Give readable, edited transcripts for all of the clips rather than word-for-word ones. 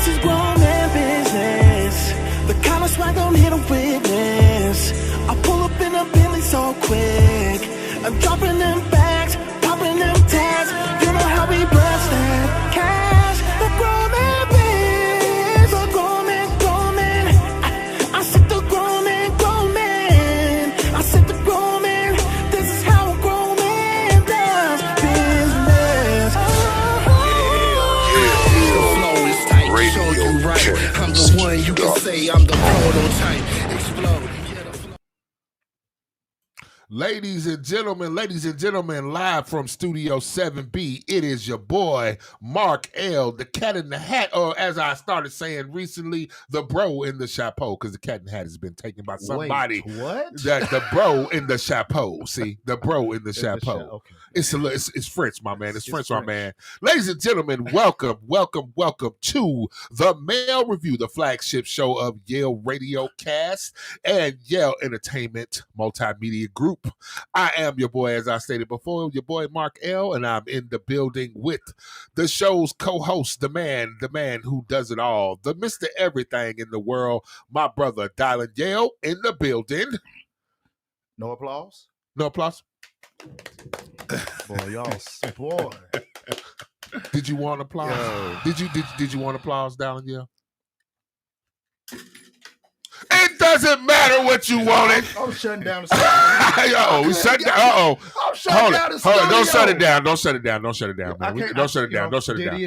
This is grown man business. The kind of swag I'm here to witness. I pull up in a Bentley so quick. I'm dropping them bags, popping them tags. You know how we bless that cash. The grown man biz. The grown man. I said the grown man. I said the grown man. This is how a grown man does business. The flow is tight, show you right. I'm the one you can say I'm the prototype. Explode. Ladies and gentlemen, live from Studio 7B, it is your boy, Mark L., the cat in the hat, or as I started saying recently, the bro in the chapeau, because the cat in the hat has been taken by somebody. Wait, what? The bro in the chapeau. See, the bro in the chapeau. Okay. It's French, my man. It's French, my man. Ladies and gentlemen, welcome to the Mail Review, the flagship show of Yale Radio Cast and Yale Entertainment Multimedia Group. I am your boy, as I stated before, your boy Mark L., and I'm in the building with the show's co-host, the man who does it all, the Mr. Everything in the world, my brother Dylan Yale in the building. No applause? No applause? Boy, y'all boy. Did you want applause? Did you want applause, Dylan Yale? It doesn't matter what you wanted. I'm shutting down the studio. We shut down. I'm shutting down the studio. Don't shut it down, man. Don't shut it down. Don't shut it down.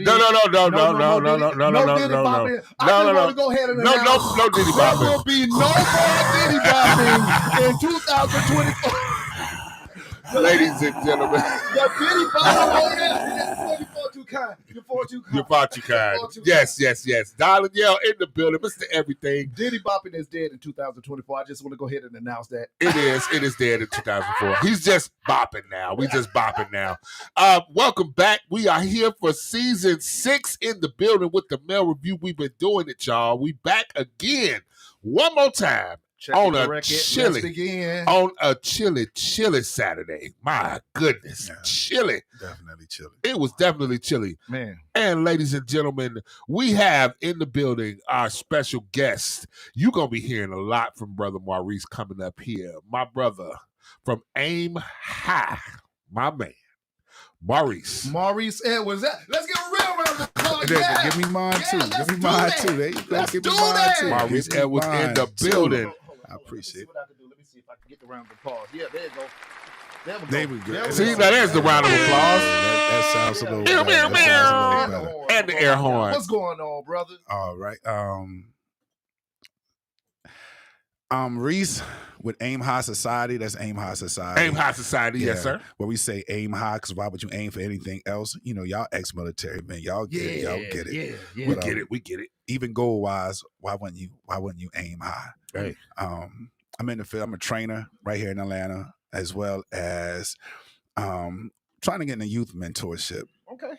No. No. Go ahead and announce. No Diddy bopping. There will be no more Diddy bopping in 2024. Ladies and gentlemen. The Diddy bopping. You're far too kind. Yes. Dylan Yale in the building. Mr. Everything. Diddy bopping is dead in 2024. I just want to go ahead and announce that. It is dead in 2004. He's just bopping now. We just bopping now. Welcome back. We are here for season 6 in the building with the Mail Review. We've been doing it, y'all. We back again one more time. On a chilly Saturday. My goodness, yeah, chilly. Definitely chilly. It was definitely chilly. Man. And ladies and gentlemen, we have in the building our special guest. You're going to be hearing a lot from Brother Marice coming up here. My brother from Aim High, my man, Marice. Maurice Edwards. Let's get a real round of applause. Yeah. Give me mine too. Give me mine too. There you go. Let's Give do me mine that. too. Marice Edwards in the building. I appreciate it. Let me see if I can get the round of applause. Yeah, there you go. There we go. See, now there's the round of applause. That sounds a little Meow, better. meow, That sounds a meow. little better. And the air horn. What's going on, brother? All right. Reese with Aim High Society. That's Aim High Society. Aim High Society, yes, sir. Where we say aim high, because why would you aim for anything else? You know, y'all ex-military, man. Y'all get it. Y'all get it. Yeah. We get it. Even goal-wise, why wouldn't you aim high? Right. I'm in the field. I'm a trainer right here in Atlanta, as well as trying to get in a youth mentorship. Okay.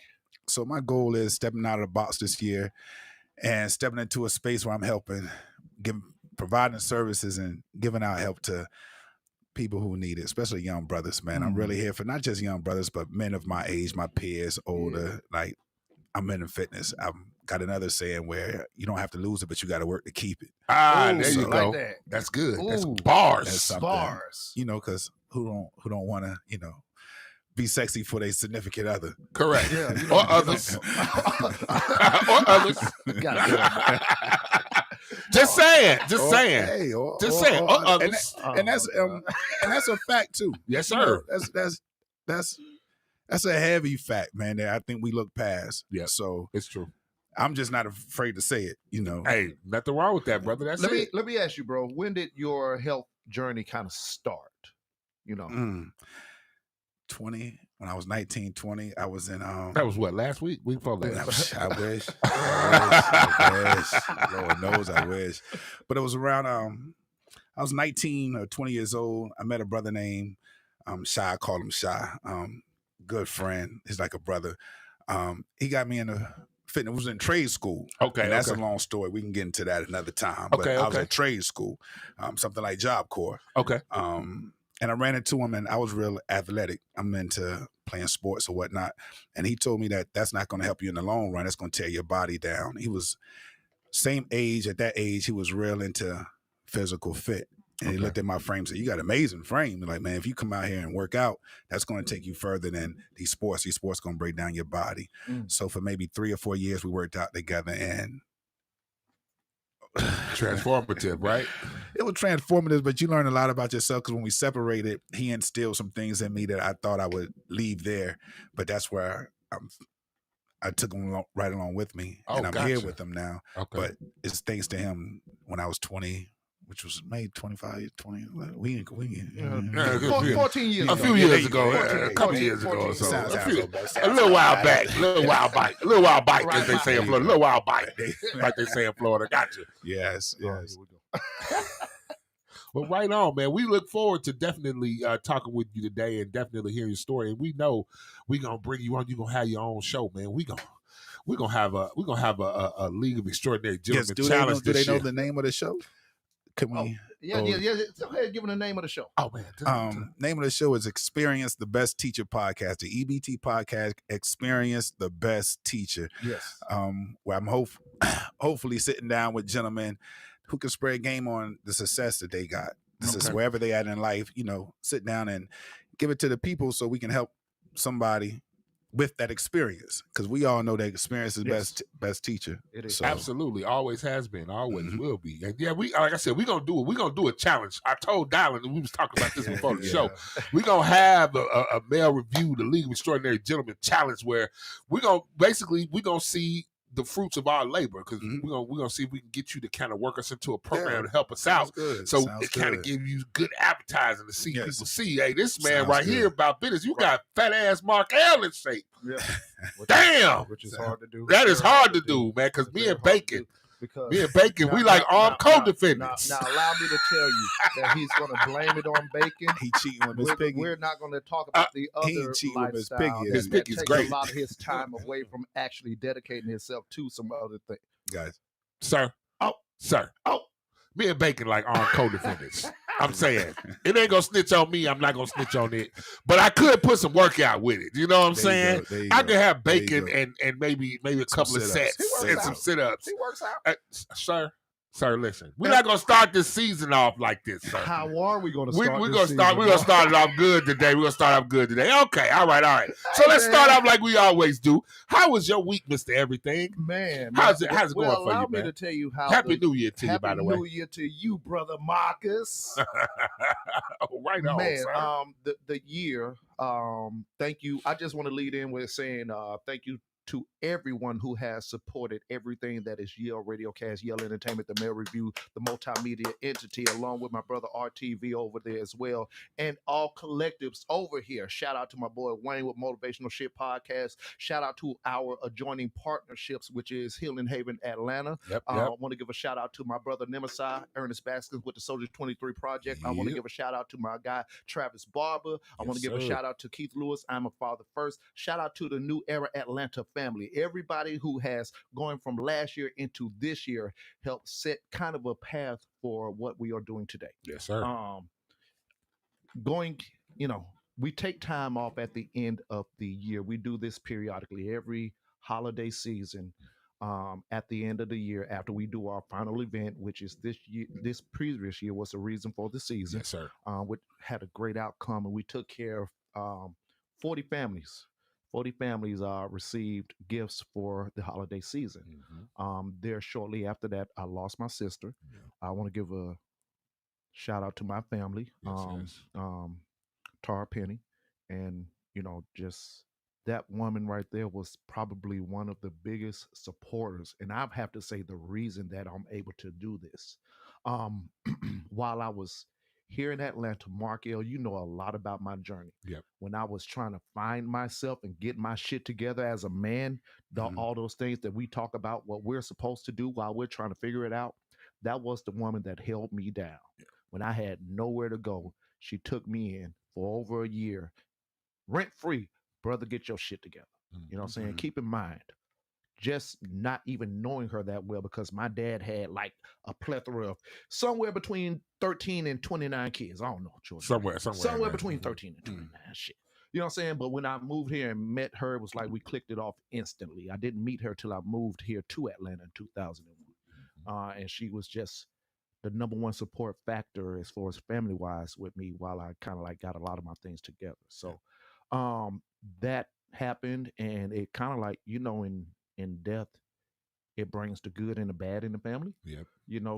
So my goal is stepping out of the box this year and stepping into a space where I'm helping, providing services and giving out help to people who need it, especially young brothers, man. I'm really here for not just young brothers, but men of my age, my peers, older. Like, I'm in fitness. I've got another saying where you don't have to lose it, but you got to work to keep it. There you go. Like that. That's good. Ooh. That's bars. That's something, Bars. you know, because who don't want to, be sexy for their significant other. Correct. Yeah, or others. Or others. Just saying. Or others. And that's a fact too. Yes, sir. That's a heavy fact, man, that I think we look past. Yeah. So It's true. I'm just not afraid to say it, Hey, nothing wrong with that, brother. That's it. Let me ask you, bro. When did your health journey kind of start? 20, when I was 19, 20, I was in That was what, last week? Week before last. I wish. Lord knows I wish. But it was around I was 19 or 20 years old. I met a brother named Shy. I call him Shy. Good friend. He's like a brother. He got me into fitness. It was in trade school. Okay. And that's a long story. We can get into that another time. But I was at trade school, something like Job Corps. Okay. And I ran into him, and I was real athletic. I'm into playing sports or whatnot. And he told me that that's not going to help you in the long run. It's going to tear your body down. He was same age. At that age, he was real into physical fit. And he looked at my frame and said, you got an amazing frame. Like, man, if you come out here and work out, that's going to take you further than these sports. These sports going to break down your body. So for maybe 3 or 4 years, we worked out together, and transformative, right? It was transformative, but you learn a lot about yourself, because when we separated, he instilled some things in me that I thought I would leave there, but that's where I took him right along with me, and I'm here with him now. But it's thanks to him. When I was 20, which was May 25, 20. 14 years ago. A few years ago. A couple years ago or so. A little while back. A little while bite, as they say in Florida. A little while bite, like they say in Florida. Gotcha. Yes. Here we go. Well, right on, man. We look forward to definitely talking with you today and definitely hearing your story. And we know we're gonna bring you on. You're gonna have your own show, man. We're gonna have a League of Extraordinary Gentlemen challenge. Do they know the name of the show? Can we? Yeah. Go ahead, give them the name of the show. Oh man, name of the show is Experience the Best Teacher Podcast, the EBT podcast. Experience the Best Teacher. Yes. Where I'm hopefully sitting down with gentlemen who can spread game on the success that they got. This is wherever they at in life. Sit down and give it to the people so we can help somebody with that experience, because we all know that experience is best teacher. It is. So. Absolutely, always has been, always will be. And yeah, like I said, we're gonna do a challenge. I told Dylan, and we was talking about this before the show. We're gonna have a male review, the League of Extraordinary Gentlemen challenge, where we're gonna see the fruits of our labor, because we're gonna see if we can get you to kind of work us into a program to help us out. So it kind of give you good advertising to see people see, hey, this man here about business. You got fat ass Mark Allen shape. Yeah. Damn. Which is hard to do. That is hard to do, man, because me and Bacon, we like armed co-defendants. Now allow me to tell you that he's going to blame it on Bacon. He cheating with Miss Piggy. We're not going to talk about the other lifestyle. Miss Piggy's great. A lot of his time away from actually dedicating himself to some other thing. Guys. Sir. Me and Bacon like armed co-defendants. I'm saying it ain't gonna snitch on me. I'm not gonna snitch on it, but I could put some workout with it. You know what I'm saying? I could have Bacon and maybe a couple of sets and some sit-ups. He works out, Sir, listen. We're not gonna start this season off like this, sir. How are we gonna start? We're gonna start it off good today. We're gonna start off good today. Okay, all right. So let's start off like we always do. How was your week, Mr. Everything? Man, how's it going for you, man? Allow me to tell you how. Happy New Year to you, by the way. Happy New Year to you, brother Marcus. Right on, man. Sir. The year. Thank you. I just want to lead in with saying thank you to everyone who has supported everything that is Yale Radiocast, Yale Entertainment, the Mail Review, the multimedia entity, along with my brother RTV over there as well, and all collectives over here. Shout out to my boy Wayne with Motivational Shit Podcast. Shout out to our adjoining partnerships, which is Healing Haven, Atlanta. I want to give a shout out to my brother Nemesis, Ernest Baskins with the Soldiers 23 Project. I want to give a shout out to my guy Travis Barber. I want to give a shout out to Keith Lewis. I'm a father first. Shout out to the New Era Atlanta family. Everybody who has going from last year into this year helped set kind of a path for what we are doing today. Yes, sir. We take time off at the end of the year. We do this periodically every holiday season. At the end of the year, after we do our final event, which is this year, this previous year was the reason for the season. Yes, sir. Which had a great outcome, and we took care of 40 families. 40 families received gifts for the holiday season. There shortly after that, I lost my sister. I want to give a shout out to my family, Tara Penny, and just that woman right there was probably one of the biggest supporters, and I have to say the reason that I'm able to do this. While I was here in Atlanta, Mark L., you know a lot about my journey. Yep. When I was trying to find myself and get my shit together as a man, all those things that we talk about, what we're supposed to do while we're trying to figure it out, that was the woman that held me down. Yeah. When I had nowhere to go, she took me in for over a year, rent-free. Brother, get your shit together. You know what I'm saying? Keep in mind, just not even knowing her that well, because my dad had like a plethora of somewhere between 13 and 29 kids. I don't know, children. Somewhere between 13 and 29. Shit. You know what I'm saying? But when I moved here and met her, it was like we clicked it off instantly. I didn't meet her till I moved here to Atlanta in 2001. And she was just the number one support factor as far as family wise with me while I kind of like got a lot of my things together. So that happened, and it kind of like, in death, it brings the good and the bad in the family. Yep.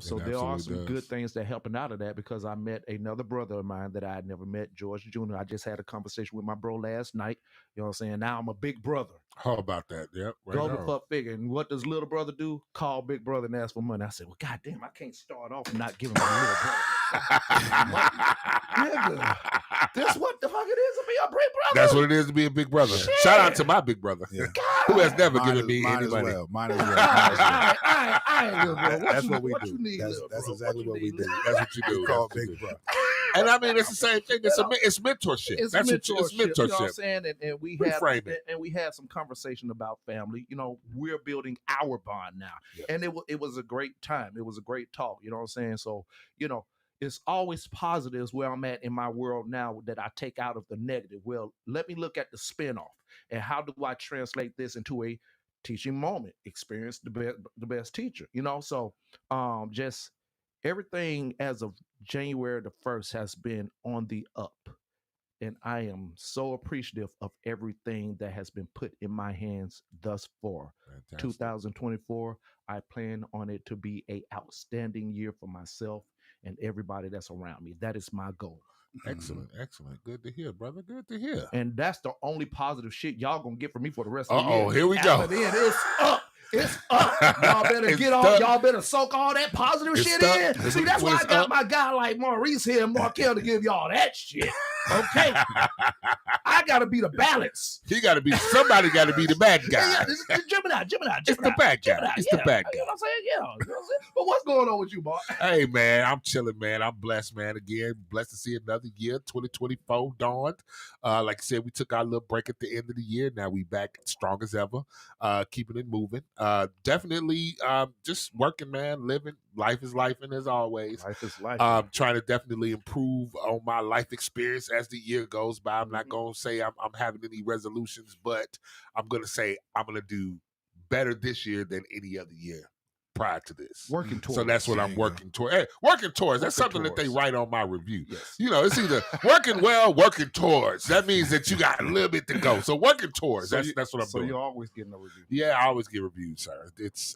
So there are some good things that helping out of that, because I met another brother of mine that I had never met, George Jr. I just had a conversation with my bro last night. You know what I'm saying? Now I'm a big brother. How about that? Yep. Right Global on. fuck figure. And what does little brother do? Call big brother and ask for money. I said, well, goddamn, I can't start off not giving my little brother. Nigga, this what the fuck it is to be a big brother? That's what it is to be a big brother. Shit. Shout out to my big brother, who has never given me any money. Mine as well. I ain't little bro. That's what we what do. You need, That's bro? exactly what we do. That's what you do. We call That's what you big do. brother. And I mean, it's the same thing. It's mentorship. It's That's mentorship. It's mentorship. You know what I'm saying? And we Reframe it. and we had some conversation about family. We're building our bond now, and it was a great time. It was a great talk. You know what I'm saying? So it's always positives where I'm at in my world now that I take out of the negative. Well, let me look at the spinoff, and how do I translate this into a teaching moment? Experience the best teacher. So just everything as of January the 1st has been on the up. And I am so appreciative of everything that has been put in my hands thus far. Fantastic. 2024, I plan on it to be an outstanding year for myself and everybody that's around me. That is my goal. Excellent. Good to hear, brother. Good to hear. And that's the only positive shit y'all gonna get from me for the rest of the year. Here we go. Then it's up. It's up. Y'all better get on. Y'all better soak all that positive shit in. See, that's why I got my guy like Marice here and Markel to give y'all that shit. Okay. I gotta be the balance. Somebody gotta be the bad guy. Yeah, Gemini. It's the bad guy. It's the bad guy. You know what I'm saying? Yeah. You know what I'm saying? But what's going on with you, boy? Hey, man, I'm chilling, man. I'm blessed, man. Again, blessed to see another year. 2024 dawned. Like I said, we took our little break at the end of the year. Now we back strong as ever, keeping it moving. Definitely just working, man, living. Life is life, and as always, life is life. Trying to definitely improve on my life experience as the year goes by. I'm not going to say I'm having any resolutions, but I'm going to say I'm going to do better this year than any other year prior to this. Working towards. So that's what I'm working towards. Hey, working towards. That's something that they write on my review. Yes. It's either working well, working towards. That means that you got a little bit to go. So working towards. That's what I'm doing. So you're always getting a review. Yeah, I always get reviews, sir. It's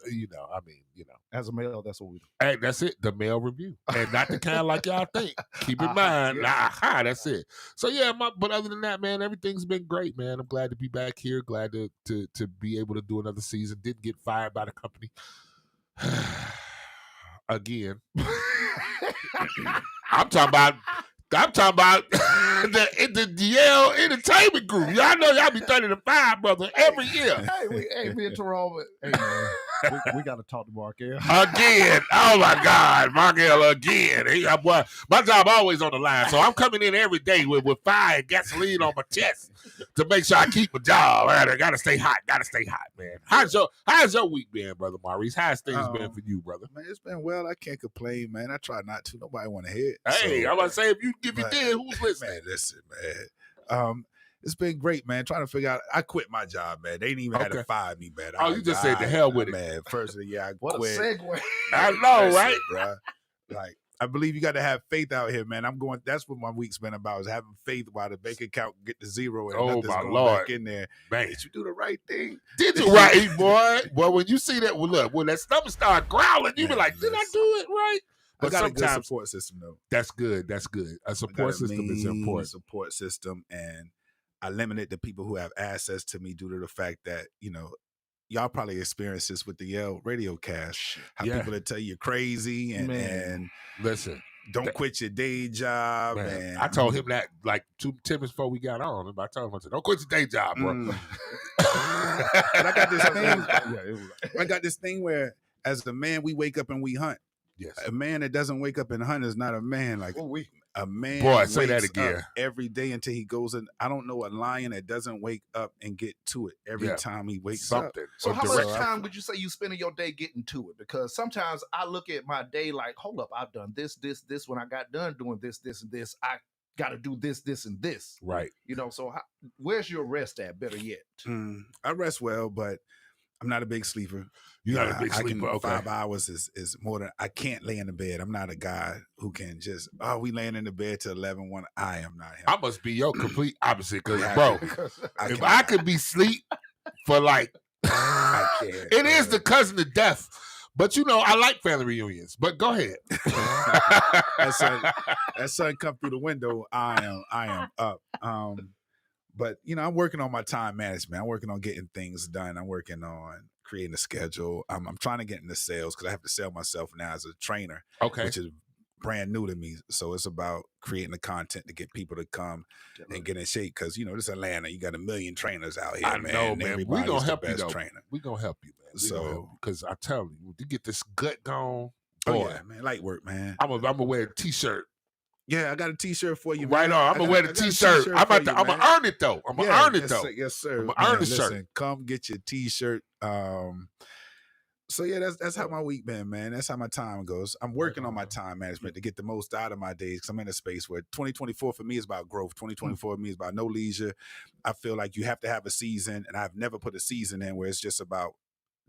as a male, that's what we do. Hey, that's it. The male review, and not the kind like y'all think. Keep in mind, that's it. So yeah, but other than that, man, everything's been great, man. I'm glad to be back here. Glad to be able to do another season. Didn't get fired by the company. Again. I'm talking about the Yale Entertainment Group. Y'all know y'all be 30 to 5, brother, every year. Hey, me and Terrell, hey, man, we got to talk to Markel. Again. Oh, my God. Markel again. Boy, my job always on the line, so I'm coming in every day with fire and gasoline on my chest to make sure I keep my job. I got to stay hot. Man. How's your week been, brother Marice? How's things been for you, brother? Man, it's been well. I can't complain, man. I try not to. Nobody want to hear it. Hey, I'm about to say, if you did, who's listening? Man, listen, man. It's been great, man. Trying to figure out. I quit my job, man. They didn't even have to fire me, man. You just said the hell with it, man. First of the year, I what quit. A segue. I know, right, bro? Like, I believe you got to have faith out here, man. That's what my week's been about, is having faith while the bank account get to zero and nothing's going Lord. back in there. Man, did you do the right thing? Did you right, boy? Well, when you see that, when that stomach start growling, you be like, did I do it right? But I got a good support system, though. That's good. A support system is important. Support system, and I limited the people who have access to me due to the fact that, y'all probably experienced this with the Yale radio cast. How people that tell you you're crazy and listen, don't quit your day job. Man, and I told him that like 2 minutes before we got on. I told him, I said, don't quit your day job, bro. And I got this thing. I got this thing where, as the man, we wake up and we hunt. Yes. A man that doesn't wake up and hunt is not a man. Like a man, boy, say that again. Every day until he goes in. I don't know a lion that doesn't wake up and get to it every time he wakes up. So how much time would you say you spend in your day getting to it? Because sometimes I look at my day like, hold up, I've done this. When I got done doing this, and this, I got to do this, this, and this. Right. You know, so where's your rest at? Better yet. I rest well, but I'm not a big sleeper. You're not a big sleeper. Okay. 5 hours is more than I can't lay in the bed. I'm not a guy who can just we laying in the bed till 11. I am not him. I must be your complete opposite, because bro, if I could be sleep for like, I can't. It is the cousin of death. But you know, I like family reunions. But go ahead. that sun come through the window. I am up. But you know, I'm working on my time management. I'm working on getting things done. I'm working on creating a schedule. I'm trying to get into sales because I have to sell myself now as a trainer. Okay. Which is brand new to me. So it's about creating the content to get people to come and get in shape. Because you know, this Atlanta, you got a million trainers out here. I man. know, man. We're gonna help you though. Trainer. We're gonna help you, man. So because I tell you, to get this gut gone, boy, oh yeah, man, light work, man. I'm gonna wear a t-shirt. Yeah, I got a t-shirt for you, right man. on. I'm gonna wear the t-shirt. I'm gonna earn it though. I'm gonna earn it though. Yes, sir. I'm gonna earn the Listen, shirt. Come get your t-shirt. So yeah, that's how my week been, man. That's how my time goes. I'm working on my time management to get the most out of my days because I'm in a space where 2024 for me is about growth. 2024 for me is about no leisure. I feel like you have to have a season, and I've never put a season in where it's just about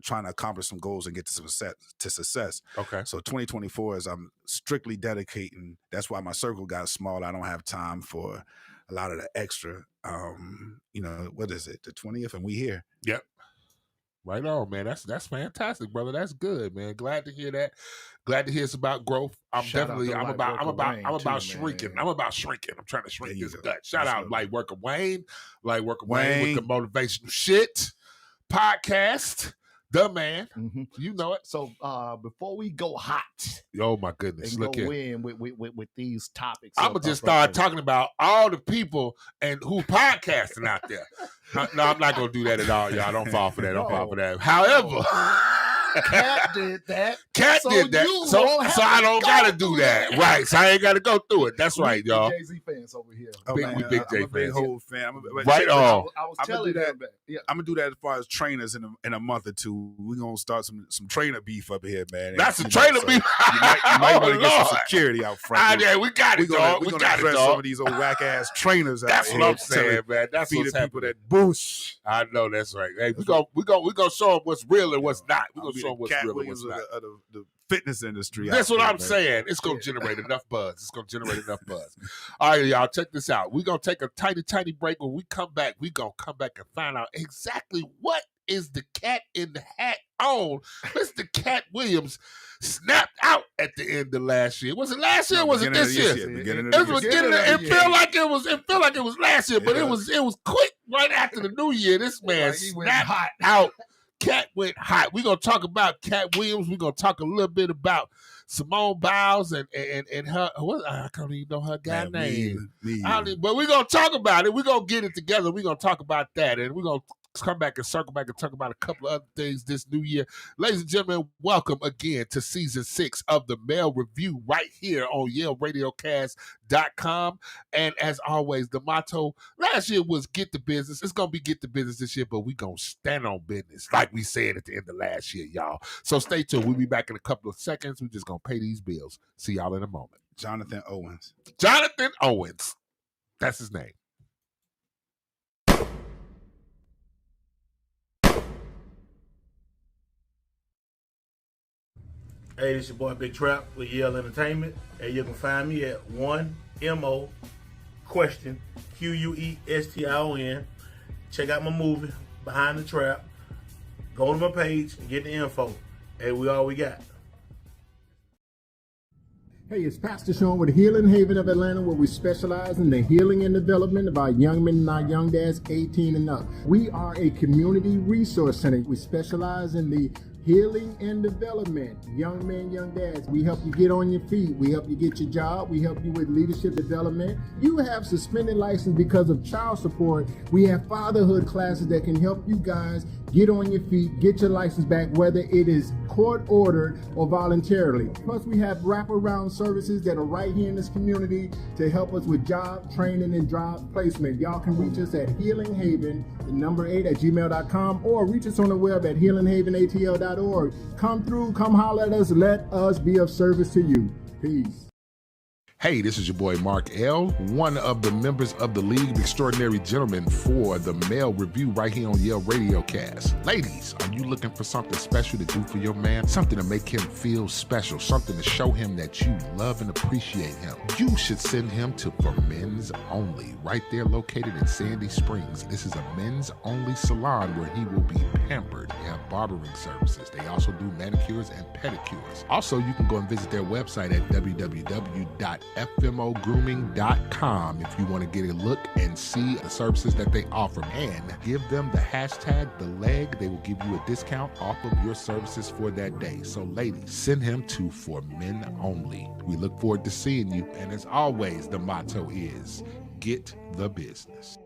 trying to accomplish some goals and get to success. Okay. So 2024 is I'm strictly dedicating. That's why my circle got small. I don't have time for a lot of the extra. You know, what is it? The 20th, and we here. Yep. Right on, man. That's fantastic, brother. That's good, man. Glad to hear that. Glad to hear it's about growth. I'm about shrinking. I'm about shrinking. I'm trying to shrink this gut. Shout out Light Worker Wayne. Light Worker Wayne with the motivational shit podcast. The man. Mm-hmm. You know it. So before we go hot. Oh my goodness. And look go here. in with these topics. I'm gonna just start talking about all the people and who podcasting out there. No, I'm not gonna do that at all, y'all. Don't fall for that. Don't fall for that. However, Cat did that. Cat did that. So I don't gotta do that. Right. So I ain't gotta go through it. That's right, y'all. Jay-Z fans over here. We big Jay I'm a big fans. whole fan. Right on. I was telling that. Yeah. I'm gonna do that as far as trainers in a month or two. We're gonna start some trainer beef up here, man. That's a trainer beef. You might want to get some security out front. Yeah, we got it, dog. We're gonna address some of these old whack ass trainers out here. That's what I'm saying, man. That's what's happening. People that boost. I know that's right. Hey, we gonna show them what's real and what's not. We're gonna show them what's real and what's not. The fitness industry. That's what I'm saying. It's gonna generate enough buzz. All right, y'all, check this out. We're gonna take a tiny break. When we come back, we're gonna come back and find out exactly what is the cat in the hat on. Mr. Cat Williams snapped out at the end of last year. Was it last year or was it this year? It felt like it was last year, but it was quick right after the new year. This man snapped out. Cat went hot. We're gonna talk about Cat Williams. We're gonna talk a little bit about Simone Biles and her. I can't even know her guy name. But we're gonna talk about it. We're gonna get it together. We're gonna talk about that, and we're gonna come back and circle back and talk about a couple of other things this new year. Ladies and gentlemen, welcome again to season 6 of the Mail Review right here on YaleRadioCast.com. And as always, the motto last year was get the business. It's going to be get the business this year, but we're going to stand on business like we said at the end of last year, y'all. So stay tuned. We'll be back in a couple of seconds. We're just going to pay these bills. See y'all in a moment. Jonathan Owens. That's his name. Hey, this your boy Big Trap with Yale Entertainment, and you can find me at 1MO question QUESTION. Check out my movie Behind the Trap. Go to my page and get the info. Hey, we all we got. Hey, it's Pastor Sean with Healing Haven of Atlanta, where we specialize in the healing and development of our young men and our young dads 18 and up. We are a community resource center. We specialize in the healing and development, young men, young dads. We help you get on your feet. We help you get your job. We help you with leadership development. You have suspended license because of child support. We have fatherhood classes that can help you guys get on your feet, get your license back, whether it is court ordered or voluntarily. Plus, we have wraparound services that are right here in this community to help us with job training and job placement. Y'all can reach us at healinghaven8@gmail.com or reach us on the web at healinghavenatl.org. Come through, come holler at us, let us be of service to you. Peace. Hey, this is your boy Mark L., one of the members of the League of Extraordinary Gentlemen for the Male Review right here on Yale Radio Cast. Ladies, are you looking for something special to do for your man? Something to make him feel special, something to show him that you love and appreciate him. You should send him to For Men's Only, right there located in Sandy Springs. This is a men's only salon where he will be pampered. They have barbering services. They also do manicures and pedicures. Also, you can go and visit their website at www.fmogrooming.com if you want to get a look and see the services that they offer. And give them the hashtag #TheLeg. They will give you a discount off of your services for that day. So ladies, send him to For Men Only. We look forward to seeing you. And as always, the motto is, get the business.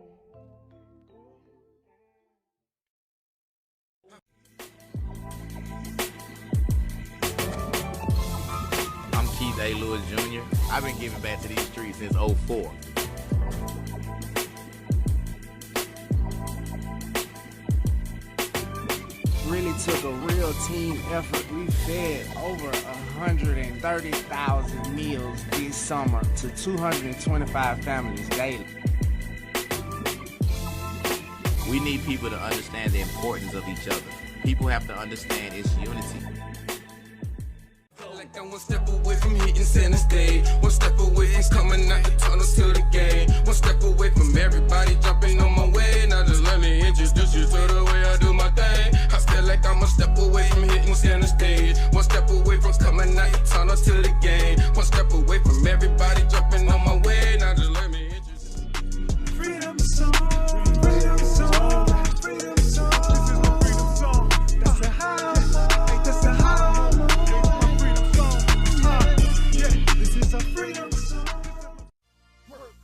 I'm Keith A. Lewis Jr. I've been giving back to these streets since '04. Really took a real team effort. We fed over 130,000 meals this summer to 225 families daily. We need people to understand the importance of each other. People have to understand it's unity. I'm one step away from hitting center stage. One step away from coming out the tunnel to the game. One step away from everybody jumping on my way. Now just let me introduce you to the way I do my thing. I feel like I'm a step away from hitting center stage. One step away from coming out the tunnel to the game. One step away from everybody jumping on my way. Now just let me introduce you. Freedom song, freedom song, freedom song. This is my freedom song. That's the how, that's the how. This is a freedom song. Work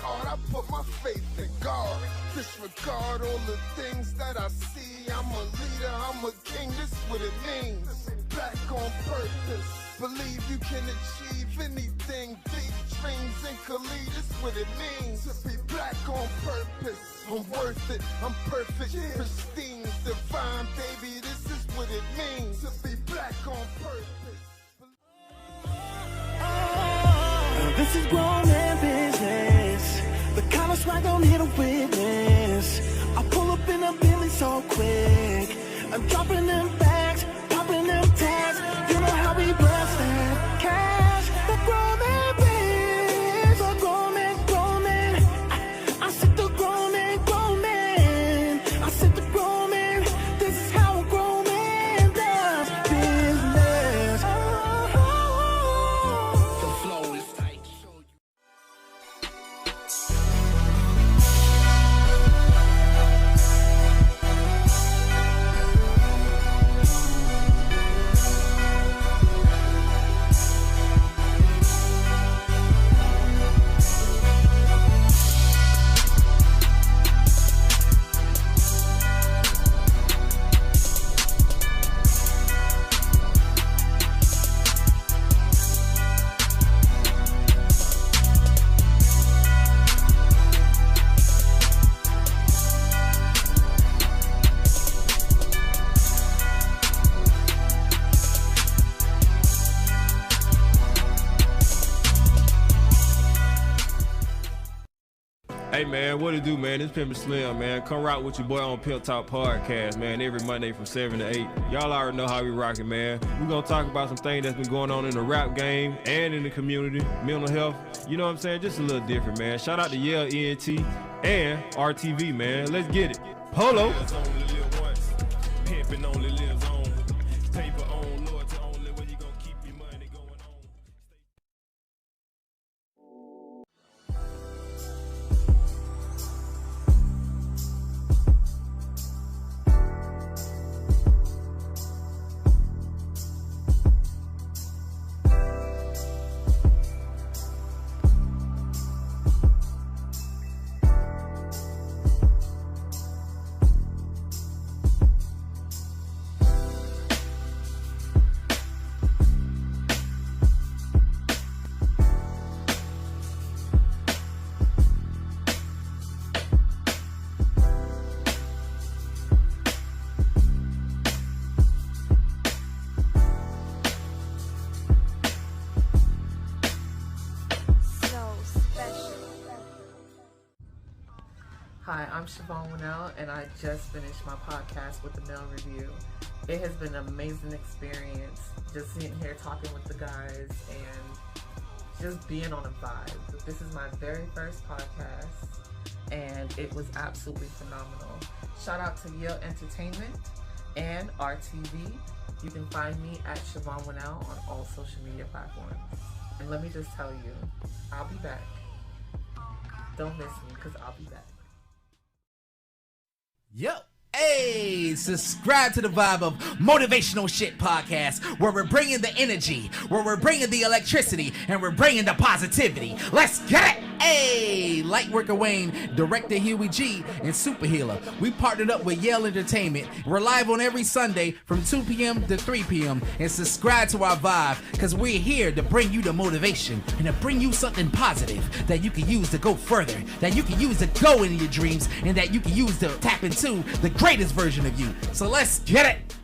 hard, I put my faith in God. Disregard all the things that I see. I'm a leader, I'm a king, this what it means. Black on purpose, believe you can achieve anything. Big dreams and could lead, this what it means. To be black on purpose, I'm worth it, I'm perfect, pristine, divine, baby, this is what it means. To be black on purpose. This is grown man business. The kind of swag don't hit a witness. I pull up in a Bentley so quick. I'm dropping them bags, popping them tags. You know how we bust that cash. The grown man biz, the grown man, grown man. I said the grown man, grown man. I said the grown man. This is how a grown man does business. The flow is tight. Hey man, what it do, man? It's Pimp Slim, man. Come rock with your boy on Pimp Talk Podcast, man, every Monday from 7 to 8. Y'all already know how we rockin', man. We gonna talk about some things that's been going on in the rap game and in the community, mental health. You know what I'm saying? Just a little different, man. Shout out to Yale ENT and RTV, man. Let's get it. Polo. Pimpin' only lives on. Paper on, loyalty only. Where you gonna keep your money going on? I'm Siobhan Winnell, and I just finished my podcast with the Mail Review. It has been an amazing experience, just sitting here talking with the guys and just being on a vibe. This is my very first podcast, and it was absolutely phenomenal. Shout out to Yale Entertainment and RTV. You can find me at Siobhan Winnell on all social media platforms. And let me just tell you, I'll be back. Don't miss me, because I'll be back. Yep. Hey, subscribe to the Vibe of Motivational Shit podcast, where we're bringing the energy, where we're bringing the electricity, and we're bringing the positivity. Let's get it! Hey, Lightworker Wayne, Director Huey G, and Super Healer. We partnered up with Yale Entertainment. We're live on every Sunday from 2 p.m. to 3 p.m. And subscribe to our Vibe, because we're here to bring you the motivation and to bring you something positive that you can use to go further, that you can use to go into your dreams, and that you can use to tap into the greatest version of you. So let's get it!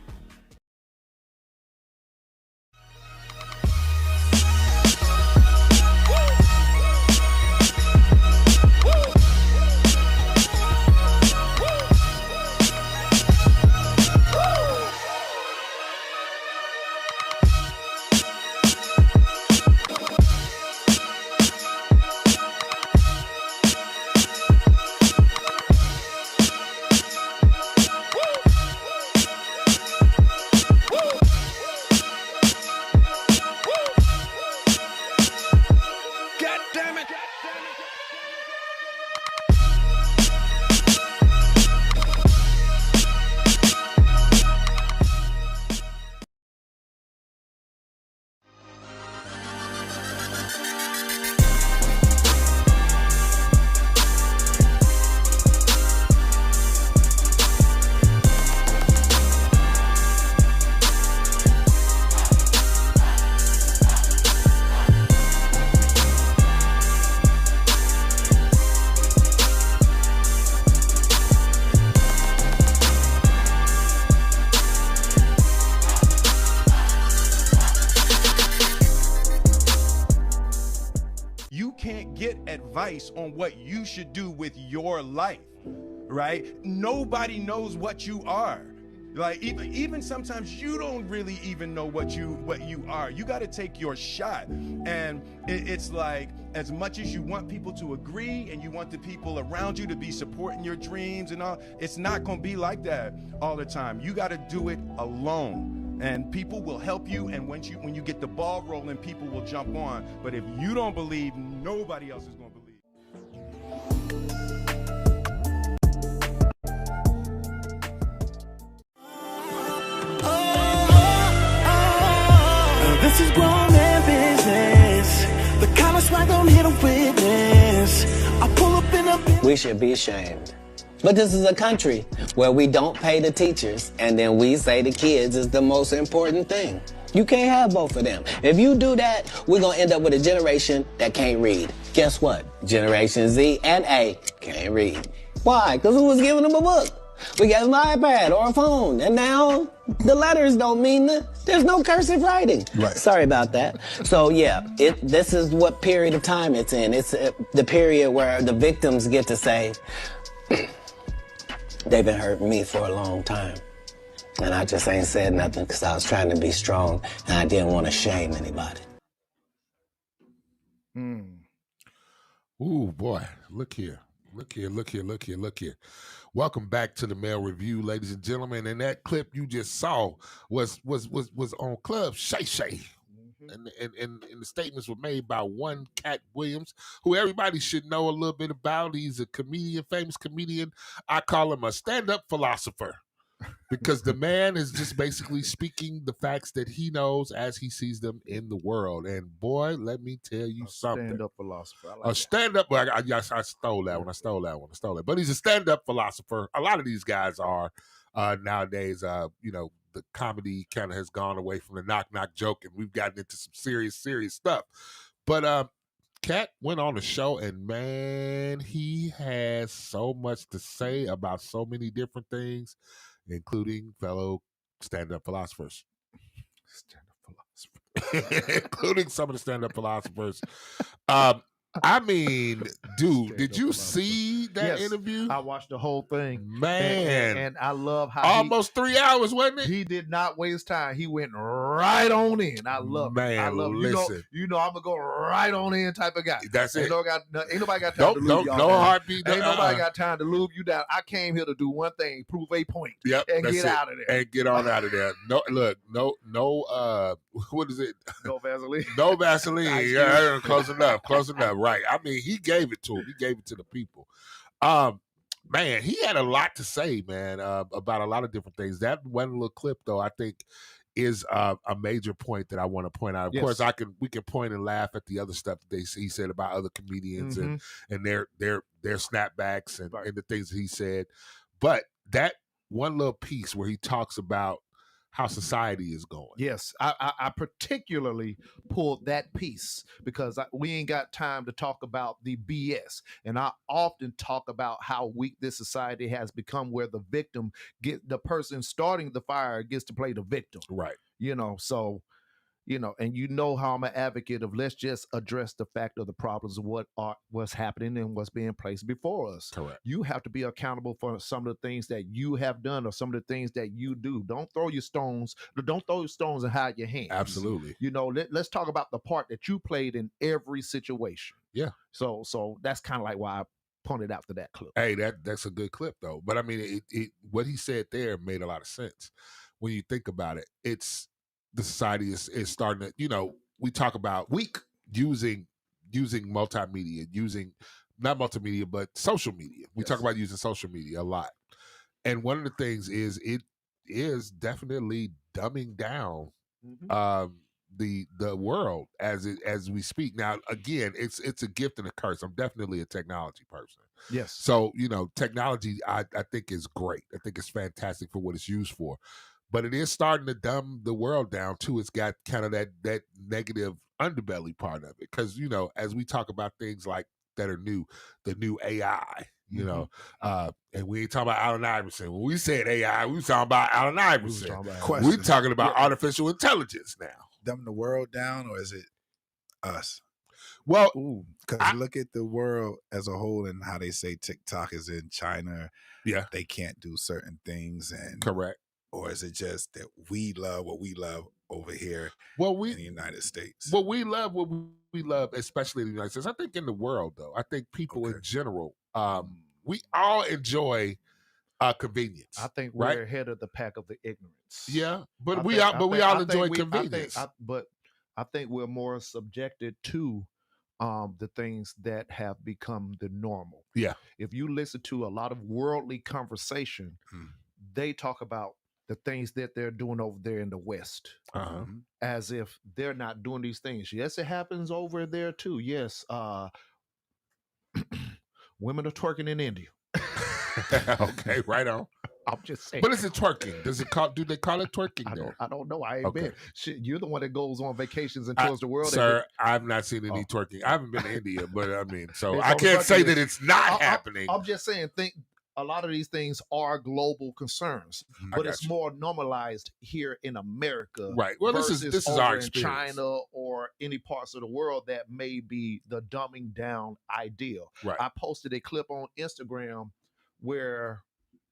Advice on what you should do with your life, right? Nobody knows what you are. Like even sometimes you don't really even know what you are. You got to take your shot. And it's like, as much as you want people to agree and you want the people around you to be supporting your dreams and all, it's not going to be like that all the time. You got to do it alone. And people will help you, and when you get the ball rolling, people will jump on. But if you don't believe, nobody else is going to believe. This is grown man business. The kind of swag I'm here to witness. I pull up in a... We should be ashamed. But this is a country where we don't pay the teachers, and then we say the kids is the most important thing. You can't have both of them. If you do that, we're going to end up with a generation that can't read. Guess what? Generation Z and A can't read. Why? Because who was giving them a book? We got an iPad or a phone, and now the letters don't mean there's no cursive writing. Right. Sorry about that. So yeah, this is what period of time it's in. It's the period where the victims get to say, they've been hurting me for a long time. And I just ain't said nothing because I was trying to be strong and I didn't want to shame anybody. Ooh, boy. Look here. Welcome back to the Mail Review, ladies and gentlemen. And that clip you just saw was on Club Shay Shay. And the statements were made by one Cat Williams, who everybody should know a little bit about. He's a comedian, famous comedian. I call him a stand-up philosopher because the man is just basically speaking the facts that he knows as he sees them in the world. And boy, let me tell you something. Stand-up philosopher. I like A stand-up. I stole that one. I stole it. But he's a stand-up philosopher. A lot of these guys are nowadays. The comedy kind of has gone away from the knock-knock joke, and we've gotten into some serious stuff. But Cat went on the show, and man, he has so much to say about so many different things, including fellow stand-up philosophers. Including some of the stand-up philosophers. I mean, dude, did you see that Yes, interview? I watched the whole thing. Man. And I love how almost 3 hours, wasn't it? He did not waste time. He went right on in. I love it. Man, I love it. listen. You know I'm gonna go right on in type of guy. That's it. Ain't nobody got time to lube y'all no down. heartbeat. Ain't nobody got time to lube you down. I came here to do one thing, prove a point. Yep, and that's get it. out of there. And get on out of there. No, look, no, what is it? No Vaseline. No Vaseline. Ice Yeah, cube. close enough. Right. I mean, he gave it to him. He gave it to the people. Man, he had a lot to say, man, about a lot of different things. That one little clip, though, I think is a major point that I want to point out. Of Yes. course, we can point and laugh at the other stuff that he said about other comedians and their snapbacks and the things that he said. But that one little piece where he talks about how society is going. Yes, I particularly pulled that piece because we ain't got time to talk about the BS. And I often talk about how weak this society has become, where the the person starting the fire gets to play the victim. Right. So, and how I'm an advocate of let's just address the fact of the problems of what's happening and what's being placed before us. Correct. You have to be accountable for some of the things that you have done or some of the things that you do. Don't throw your stones and hide your hands. Absolutely. Let's talk about the part that you played in every situation. Yeah. So that's kind of like why I pointed out to that clip. Hey, that's a good clip though. But I mean, what he said there made a lot of sense when you think about it. It's the society is starting to, we talk about using multimedia, not multimedia, but social media. We talk about using social media a lot. And one of the things is it is definitely dumbing down the world as we speak. Now, again, it's a gift and a curse. I'm definitely a technology person. Yes. So, technology I think is great. I think it's fantastic for what it's used for. But it is starting to dumb the world down too. It's got kind of that negative underbelly part of it. Because, as we talk about things like that are new, the new AI, and we ain't talking about Allen Iverson. When we said AI, we was talking about Allen Iverson. We're talking about artificial intelligence now. Dumb the world down, or is it us? Well, because look at the world as a whole and how they say TikTok is in China. Yeah. They can't do certain things. And correct. Or is it just that we love what we love over here in the United States? Well, we love what we love, especially in the United States. I think in the world, though, I think people in general, we all enjoy convenience. I think we're ahead of the pack of the ignorance. Yeah, but we all enjoy convenience. I think we're more subjected to the things that have become the normal. Yeah. If you listen to a lot of worldly conversation, they talk about the things that they're doing over there in the West, as if they're not doing these things. Yes, it happens over there too. Yes, women are twerking in India. Okay, right on. I'm just saying. But is it twerking? Do they call it twerking there? I don't know. I ain't been. Shit, you're the one that goes on vacations and tours the world. Sir, I've not seen any twerking. I haven't been to India, but I mean, so I can't say that it's not happening. I'm just saying, a lot of these things are global concerns, but it's more normalized here in America. Right. Well, this is our experience. In China or any parts of the world that may be the dumbing down ideal. Right. I posted a clip on Instagram where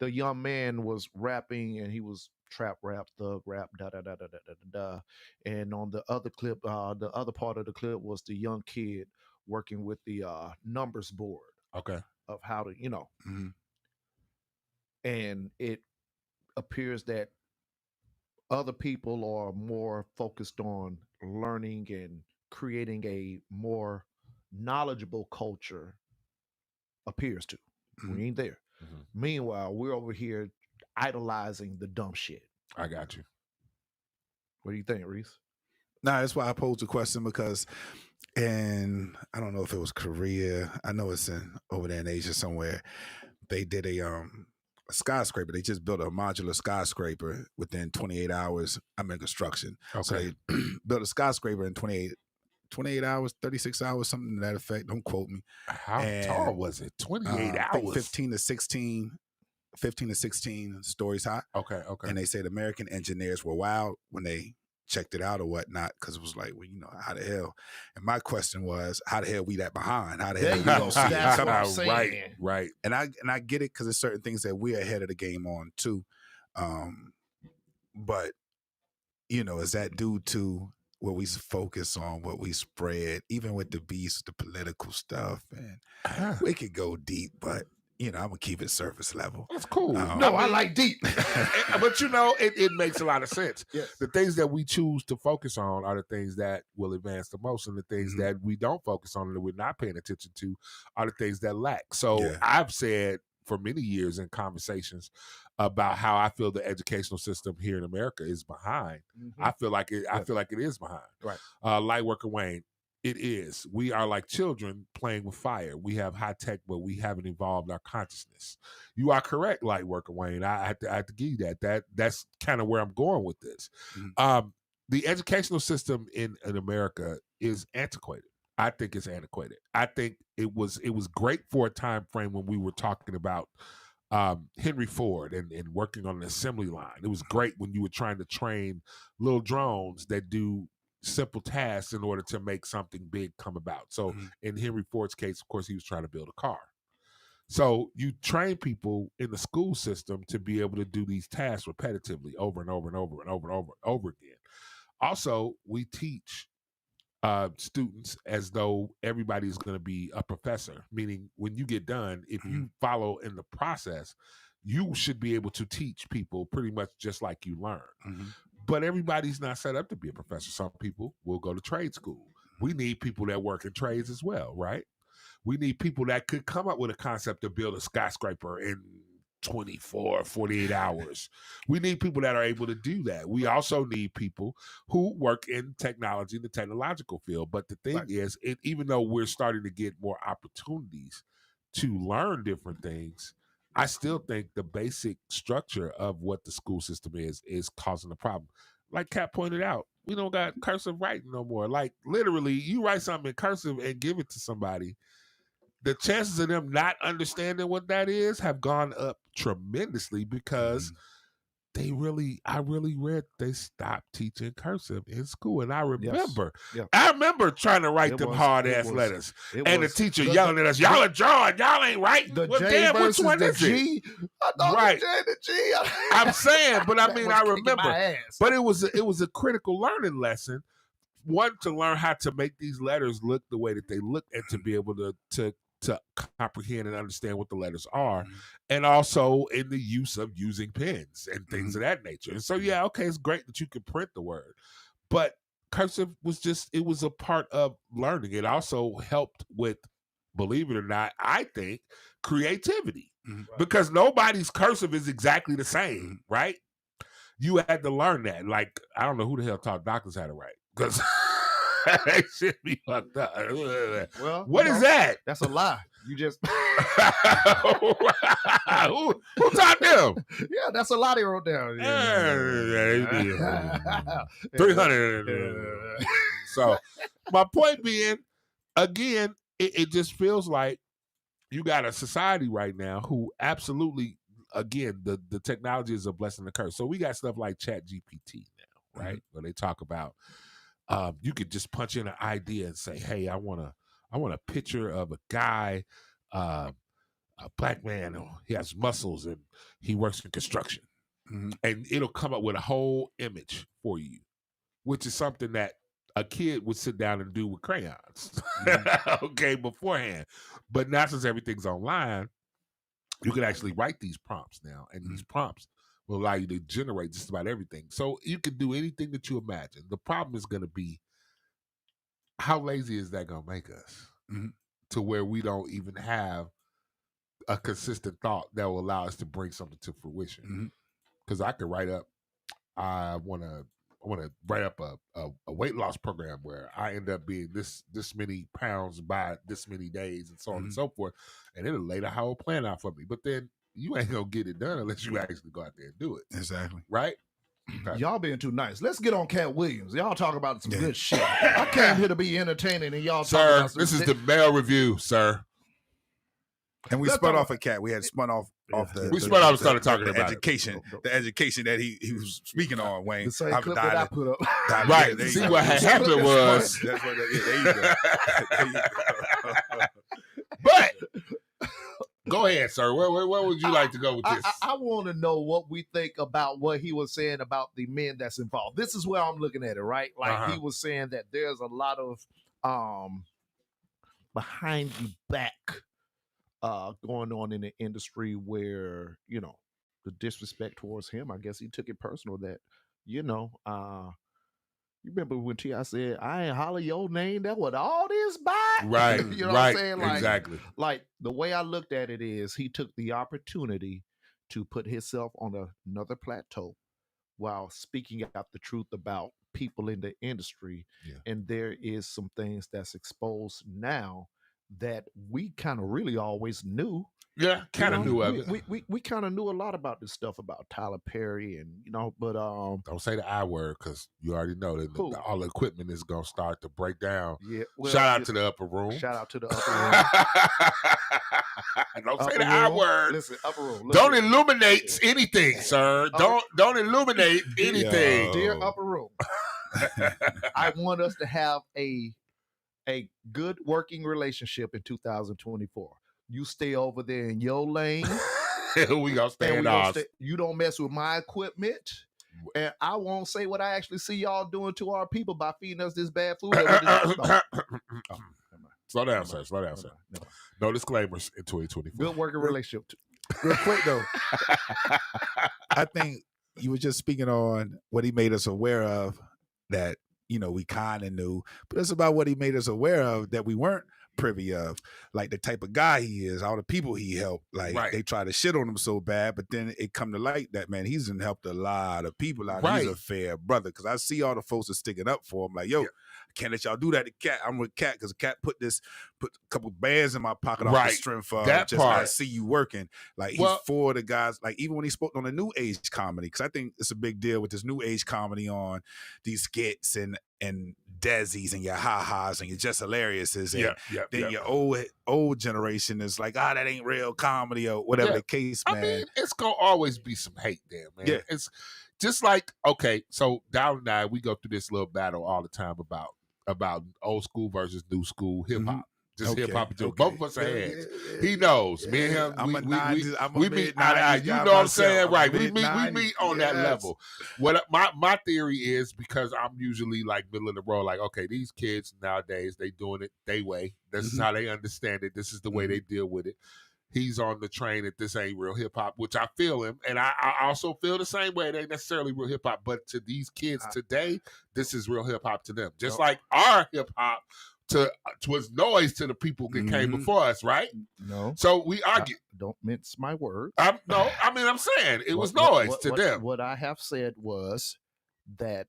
the young man was rapping and he was trap rap, thug rap, da da da da da da da. And on the other clip, the other part of the clip was the young kid working with the numbers board. Okay. Of how to, and it appears that other people are more focused on learning and creating a more knowledgeable culture. Appears to. We ain't there. Meanwhile, we're over here idolizing the dumb shit. I got you. What do you think, Reese? Nah, that's why I posed the question, because I don't know if it was Korea. I know it's over there in Asia somewhere. They did a skyscraper. They just built a modular skyscraper within 28 hours. I'm in construction. Okay. So they built a skyscraper in 28 hours, 36 hours, something to that effect. Don't quote me. How tall was it? 28 I think hours? 15 to 16 stories high. Okay. And they said American engineers were wild when they checked it out or whatnot, because it was like, well, how the hell? And my question was, how the hell we that behind? How the hell we don't see it That's what coming? I'm saying. Right. And I get it, because there's certain things that we're ahead of the game on too. But is that due to what we focus on, what we spread, even with the beast, the political stuff, and we could go deep, but I'm gonna keep it surface level. That's cool. No, I like deep. But it makes a lot of sense. Yes. The things that we choose to focus on are the things that will advance the most, and the things that we don't focus on and that we're not paying attention to are the things that lack. So I've said for many years in conversations about how I feel the educational system here in America is behind. I feel like it is behind. Right. Lightworker Wayne, it is. We are like children playing with fire. We have high tech, but we haven't evolved our consciousness. You are correct, Lightworker Wayne. I have to give you that. That's kind of where I'm going with this. The educational system in America is antiquated. I think it's antiquated. I think it was great for a time frame when we were talking about Henry Ford and working on an assembly line. It was great when you were trying to train little drones that do simple tasks in order to make something big come about. So in Henry Ford's case, of course, he was trying to build a car. So you train people in the school system to be able to do these tasks repetitively over and over and over and over and over and over again. Also, we teach students as though everybody's going to be a professor, meaning when you get done, if you follow in the process, you should be able to teach people pretty much just like you learn. But everybody's not set up to be a professor. Some people will go to trade school. We need people that work in trades as well, right? We need people that could come up with a concept to build a skyscraper in 24, 48 hours. We need people that are able to do that. We also need people who work in technology, the technological field. But the thing is, even though we're starting to get more opportunities to learn different things, I still think the basic structure of what the school system is causing the problem. Like Kat pointed out, we don't got cursive writing no more. Like literally, you write something in cursive and give it to somebody, the chances of them not understanding what that is have gone up tremendously because I really read they stopped teaching cursive in school. And I remember, I remember trying to write them hard ass letters. And the teacher yelling at us, y'all are drawing, y'all ain't writing. The Well, J damn, which versus one the is G. it? I thought Right. the J and the G. I'm saying, but I mean, I was kicking my remember. ass. But it was a critical learning lesson. One, to learn how to make these letters look the way that they look and to be able to comprehend and understand what the letters are, and also in the use of using pens and things of that nature. And so, yeah, okay, it's great that you can print the word, but cursive it was a part of learning. It also helped with, believe it or not, I think, creativity, because nobody's cursive is exactly the same, right? You had to learn that. Like, I don't know who the hell taught doctors how to write, because that shit be fucked up. Well, what is that? That's a lie. You just who taught them? Yeah, that's a lie they wrote down. 300. So my point being, again, it just feels like you got a society right now who absolutely, again, the technology is a blessing and a curse. So we got stuff like ChatGPT now, right? Where they talk about you could just punch in an idea and say, hey, I want a picture of a guy, a black man, he has muscles and he works in construction. And it'll come up with a whole image for you, which is something that a kid would sit down and do with crayons, okay, beforehand. But now, since everything's online, you can actually write these prompts now, and these prompts will allow you to generate just about everything. So you can do anything that you imagine. The problem is going to be, how lazy is that going to make us to where we don't even have a consistent thought that will allow us to bring something to fruition? Because I could write up, I want to write up a weight loss program where I end up being this many pounds by this many days and so on and so forth, and it'll lay the whole plan out for me. But then you ain't gonna get it done unless you actually go out there and do it. Exactly. Right? Okay. Y'all being too nice. Let's get on Cat Williams. Y'all talk about some good shit. I came here to be entertaining, and y'all talk Sir, about some this is the Mail Review, sir. And we spun off a cat. We had spun off the. We spun off and started talking about education. The education that he was speaking on, Wayne. The same clip that I put up. Right. See what had happened was. That's what. There you go. There you go. But go ahead, sir. Where would you like to go with this? I want to know what we think about what he was saying about the men that's involved. This is where I'm looking at it, right? Like he was saying that there's a lot of behind the back going on in the industry where, you know, the disrespect towards him. I guess he took it personal that, you know, you remember when T.I. said, I ain't holler your name, that what all this by? Right. You know right, what I'm saying? Like, exactly. Like the way I looked at it is he took the opportunity to put himself on another plateau while speaking out the truth about people in the industry. Yeah. And there is some things that's exposed now that we kind of really always knew. Yeah, kind of knew of it. We kind of knew a lot about this stuff about Tyler Perry and, you know, but don't say the I word because you already know that all the equipment is gonna start to break down. Yeah. Well, shout out to the upper room. Shout out to the upper room. Don't say the I word. Listen, upper room. Don't illuminate anything, sir. Don't illuminate anything. Dear upper room, I want us to have a good working relationship in 2024. You stay over there in your lane. We gonna stand off. You don't mess with my equipment. And I won't say what I actually see y'all doing to our people by feeding us this bad food. Slow down, sir. Slow down, sir. No disclaimers in 2024. Good working relationship. Real quick though, I think you were just speaking on what he made us aware of that, you know, we kind of knew, but it's about what he made us aware of that we weren't privy of, like the type of guy he is, all the people he helped. Like they try to shit on him so bad, but then it come to light that, man, he's helped a lot of people out. He's a fair brother, because I see all the folks that sticking up for him. Like, yo, I can't let y'all do that to Cat. I'm with Cat because Cat put a couple bands in my pocket off the strength of that just part. I see you working. Like he's for the guys. Like even when he spoke on the new age comedy, because I think it's a big deal with this new age comedy on these skits and Desi's and your ha-has and your just hilariouses. And then your old generation is like, that ain't real comedy or whatever the case, man. I mean, it's gonna always be some hate there, man. Yeah. It's just like, okay, so Dowd and I, we go through this little battle all the time about old school versus new school hip hop. Just hip hop. Both of us are heads. He knows. Me and him, we meet. You know what I'm saying? Right. We meet on that level. What my theory is, because I'm usually like middle of the road, like, okay, these kids nowadays, they doing it their way. This is how they understand it. This is the way they deal with it. He's on the train that this ain't real hip hop, which I feel him. And I also feel the same way. It ain't necessarily real hip hop, but to these kids today, this is real hip hop to them. Just like our hip hop was noise to the people that came before us, right? No. So we argue. Don't mince my words. I'm saying it was noise to them. What I have said was that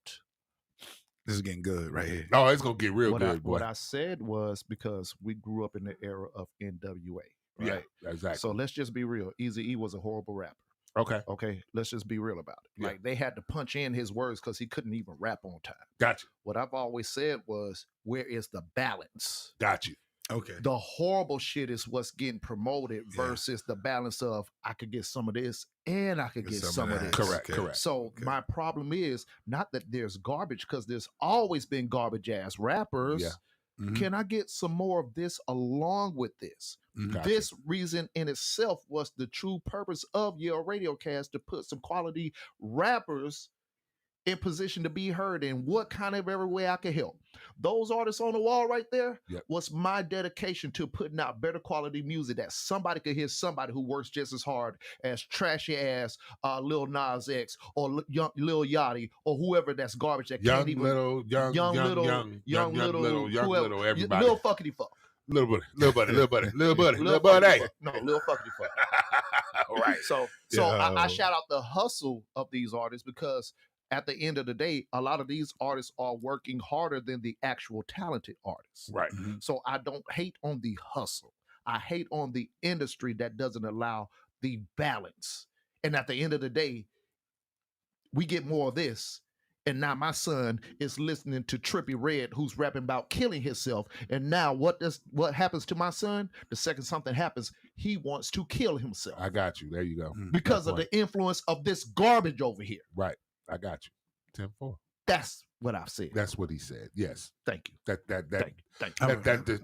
this is getting good right here. No, it's gonna get real good, boy. What I said was because we grew up in the era of NWA. Right? Yeah, exactly. So let's just be real. Eazy-E was a horrible rapper. Okay. Let's just be real about it. Like they had to punch in his words because he couldn't even rap on time. Gotcha. What I've always said was, where is the balance? Got you. Okay. The horrible shit is what's getting promoted versus the balance of I could get some of this and I could get some of this. Correct. So my problem is not that there's garbage, because there's always been garbage ass rappers. Yeah. Mm-hmm. Can I get some more of this along with this? Gotcha. This reason in itself was the true purpose of your radio cast, to put some quality rappers in position to be heard in what kind of every way I can help. Those artists on the wall right there was my dedication to putting out better quality music that somebody could hear, somebody who works just as hard as trashy ass Lil Nas X or Lil Yachty or whoever that's garbage that can't even young little everybody. Lil Fuckity Fuck. Little buddy. No, Lil Fuckity Fuck. All right. So I shout out the hustle of these artists, because at the end of the day, a lot of these artists are working harder than the actual talented artists. Right. So I don't hate on the hustle. I hate on the industry that doesn't allow the balance. And at the end of the day, we get more of this And now my son is listening to Trippie Redd, who's rapping about killing himself. And now what happens to my son? The second something happens, he wants to kill himself. I got you. There you go. Because of the influence of this garbage over here. Right. I got you. 10-4. That's what I've said. That's what he said. Yes. Thank you. Thank you.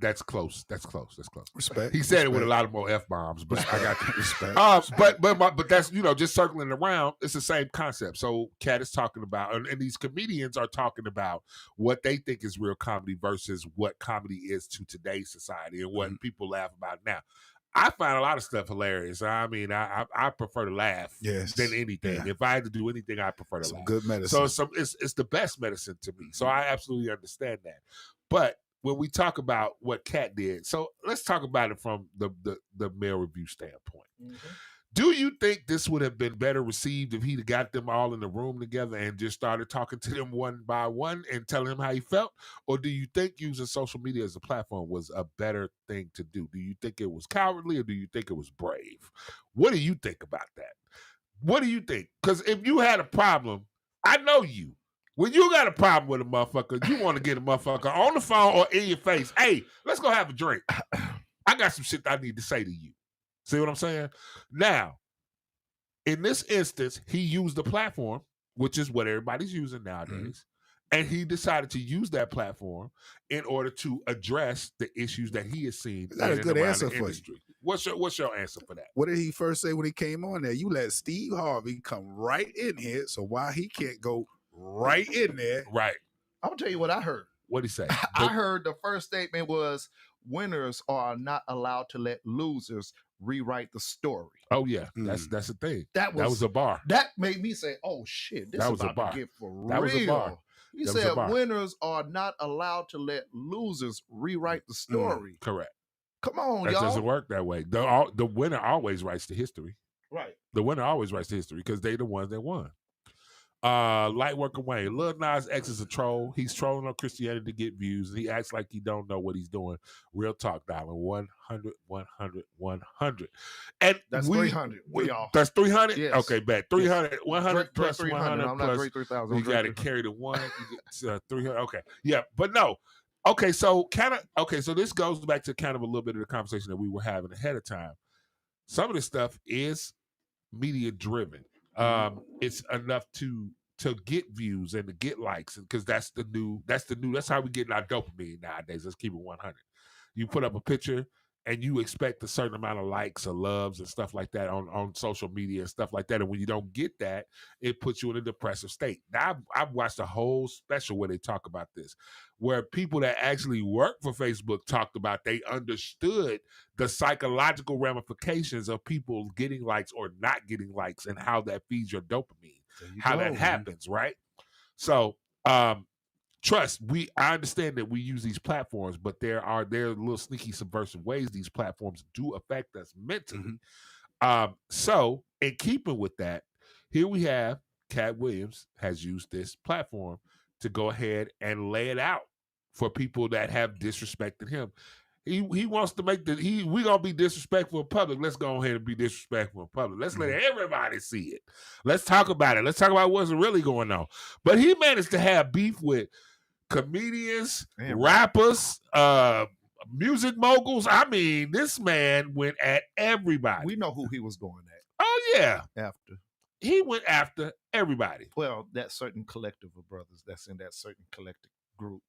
That's close. That's close. Respect. He said it with a lot of more F-bombs, but I got you. Respect. But that's, just circling around, it's the same concept. So Cat is talking about, and these comedians are talking about what they think is real comedy versus what comedy is to today's society and what people laugh about now. I find a lot of stuff hilarious. I mean, I prefer to laugh than anything. Yeah. If I had to do anything, I prefer to laugh. Good medicine. So it's the best medicine to me. So I absolutely understand that. But when we talk about what Cat did, so let's talk about it from the male review standpoint. Mm-hmm. Do you think this would have been better received if he'd got them all in the room together and just started talking to them one by one and telling them how he felt? Or do you think using social media as a platform was a better thing to do? Do you think it was cowardly or do you think it was brave? What do you think about that? What do you think? Because if you had a problem, I know you. When you got a problem with a motherfucker, you want to get a motherfucker on the phone or in your face. Hey, let's go have a drink. I got some shit I need to say to you. See what I'm saying? Now, in this instance, he used the platform, which is what everybody's using nowadays, and he decided to use that platform in order to address the issues that he has seen. Is that a good answer for you? What's your answer for that? What did he first say when he came on there? You let Steve Harvey come right in here, so why he can't go right in there? Right. I'm gonna tell you what I heard. What'd he say? I heard the first statement was, winners are not allowed to let losers rewrite the story. Oh yeah, that's the thing. That was a bar. That made me say, "Oh shit, this is about to get for real." That was a bar. He said, "Winners are not allowed to let losers rewrite the story." Correct. Come on, that y'all. That doesn't work that way. The winner always writes the history. Right. The winner always writes the history because they the ones that won. Lightworker Wayne. Lil Nas X is a troll. He's trolling on Christianity to get views. And he acts like he don't know what he's doing. Real talk, darling. 100, 100, 100. And that's 300. That's 300? Yes. Okay, bet. 300, 100 plus 300. 100 I'm plus. not 3,000. You got to carry the one. You get, 300. Okay. Yeah, but no. Okay, so so this goes back to kind of a little bit of the conversation that we were having ahead of time. Some of this stuff is media driven. It's enough to get views and to get likes, because that's how we get our dopamine nowadays. Let's keep it 100. You put up a picture and you expect a certain amount of likes or loves and stuff like that on social media and stuff like that. And when you don't get that, it puts you in a depressive state. Now, I've watched a whole special where they talk about this, where people that actually work for Facebook talked about they understood the psychological ramifications of people getting likes or not getting likes and how that feeds your dopamine, that happens, right? So, trust, I understand that we use these platforms, but there are little sneaky subversive ways these platforms do affect us mentally. So in keeping with that, here we have Cat Williams has used this platform to go ahead and lay it out for people that have disrespected him. He wants to make we gonna be disrespectful in public. Let's go ahead and be disrespectful in public. Let's let everybody see it. Let's talk about it. Let's talk about what's really going on. But he managed to have beef with comedians, rappers, music moguls. I mean, this man went at everybody. We know who he was going at. Oh yeah. After he went after everybody. Well, that certain collective of brothers that's in that certain collective group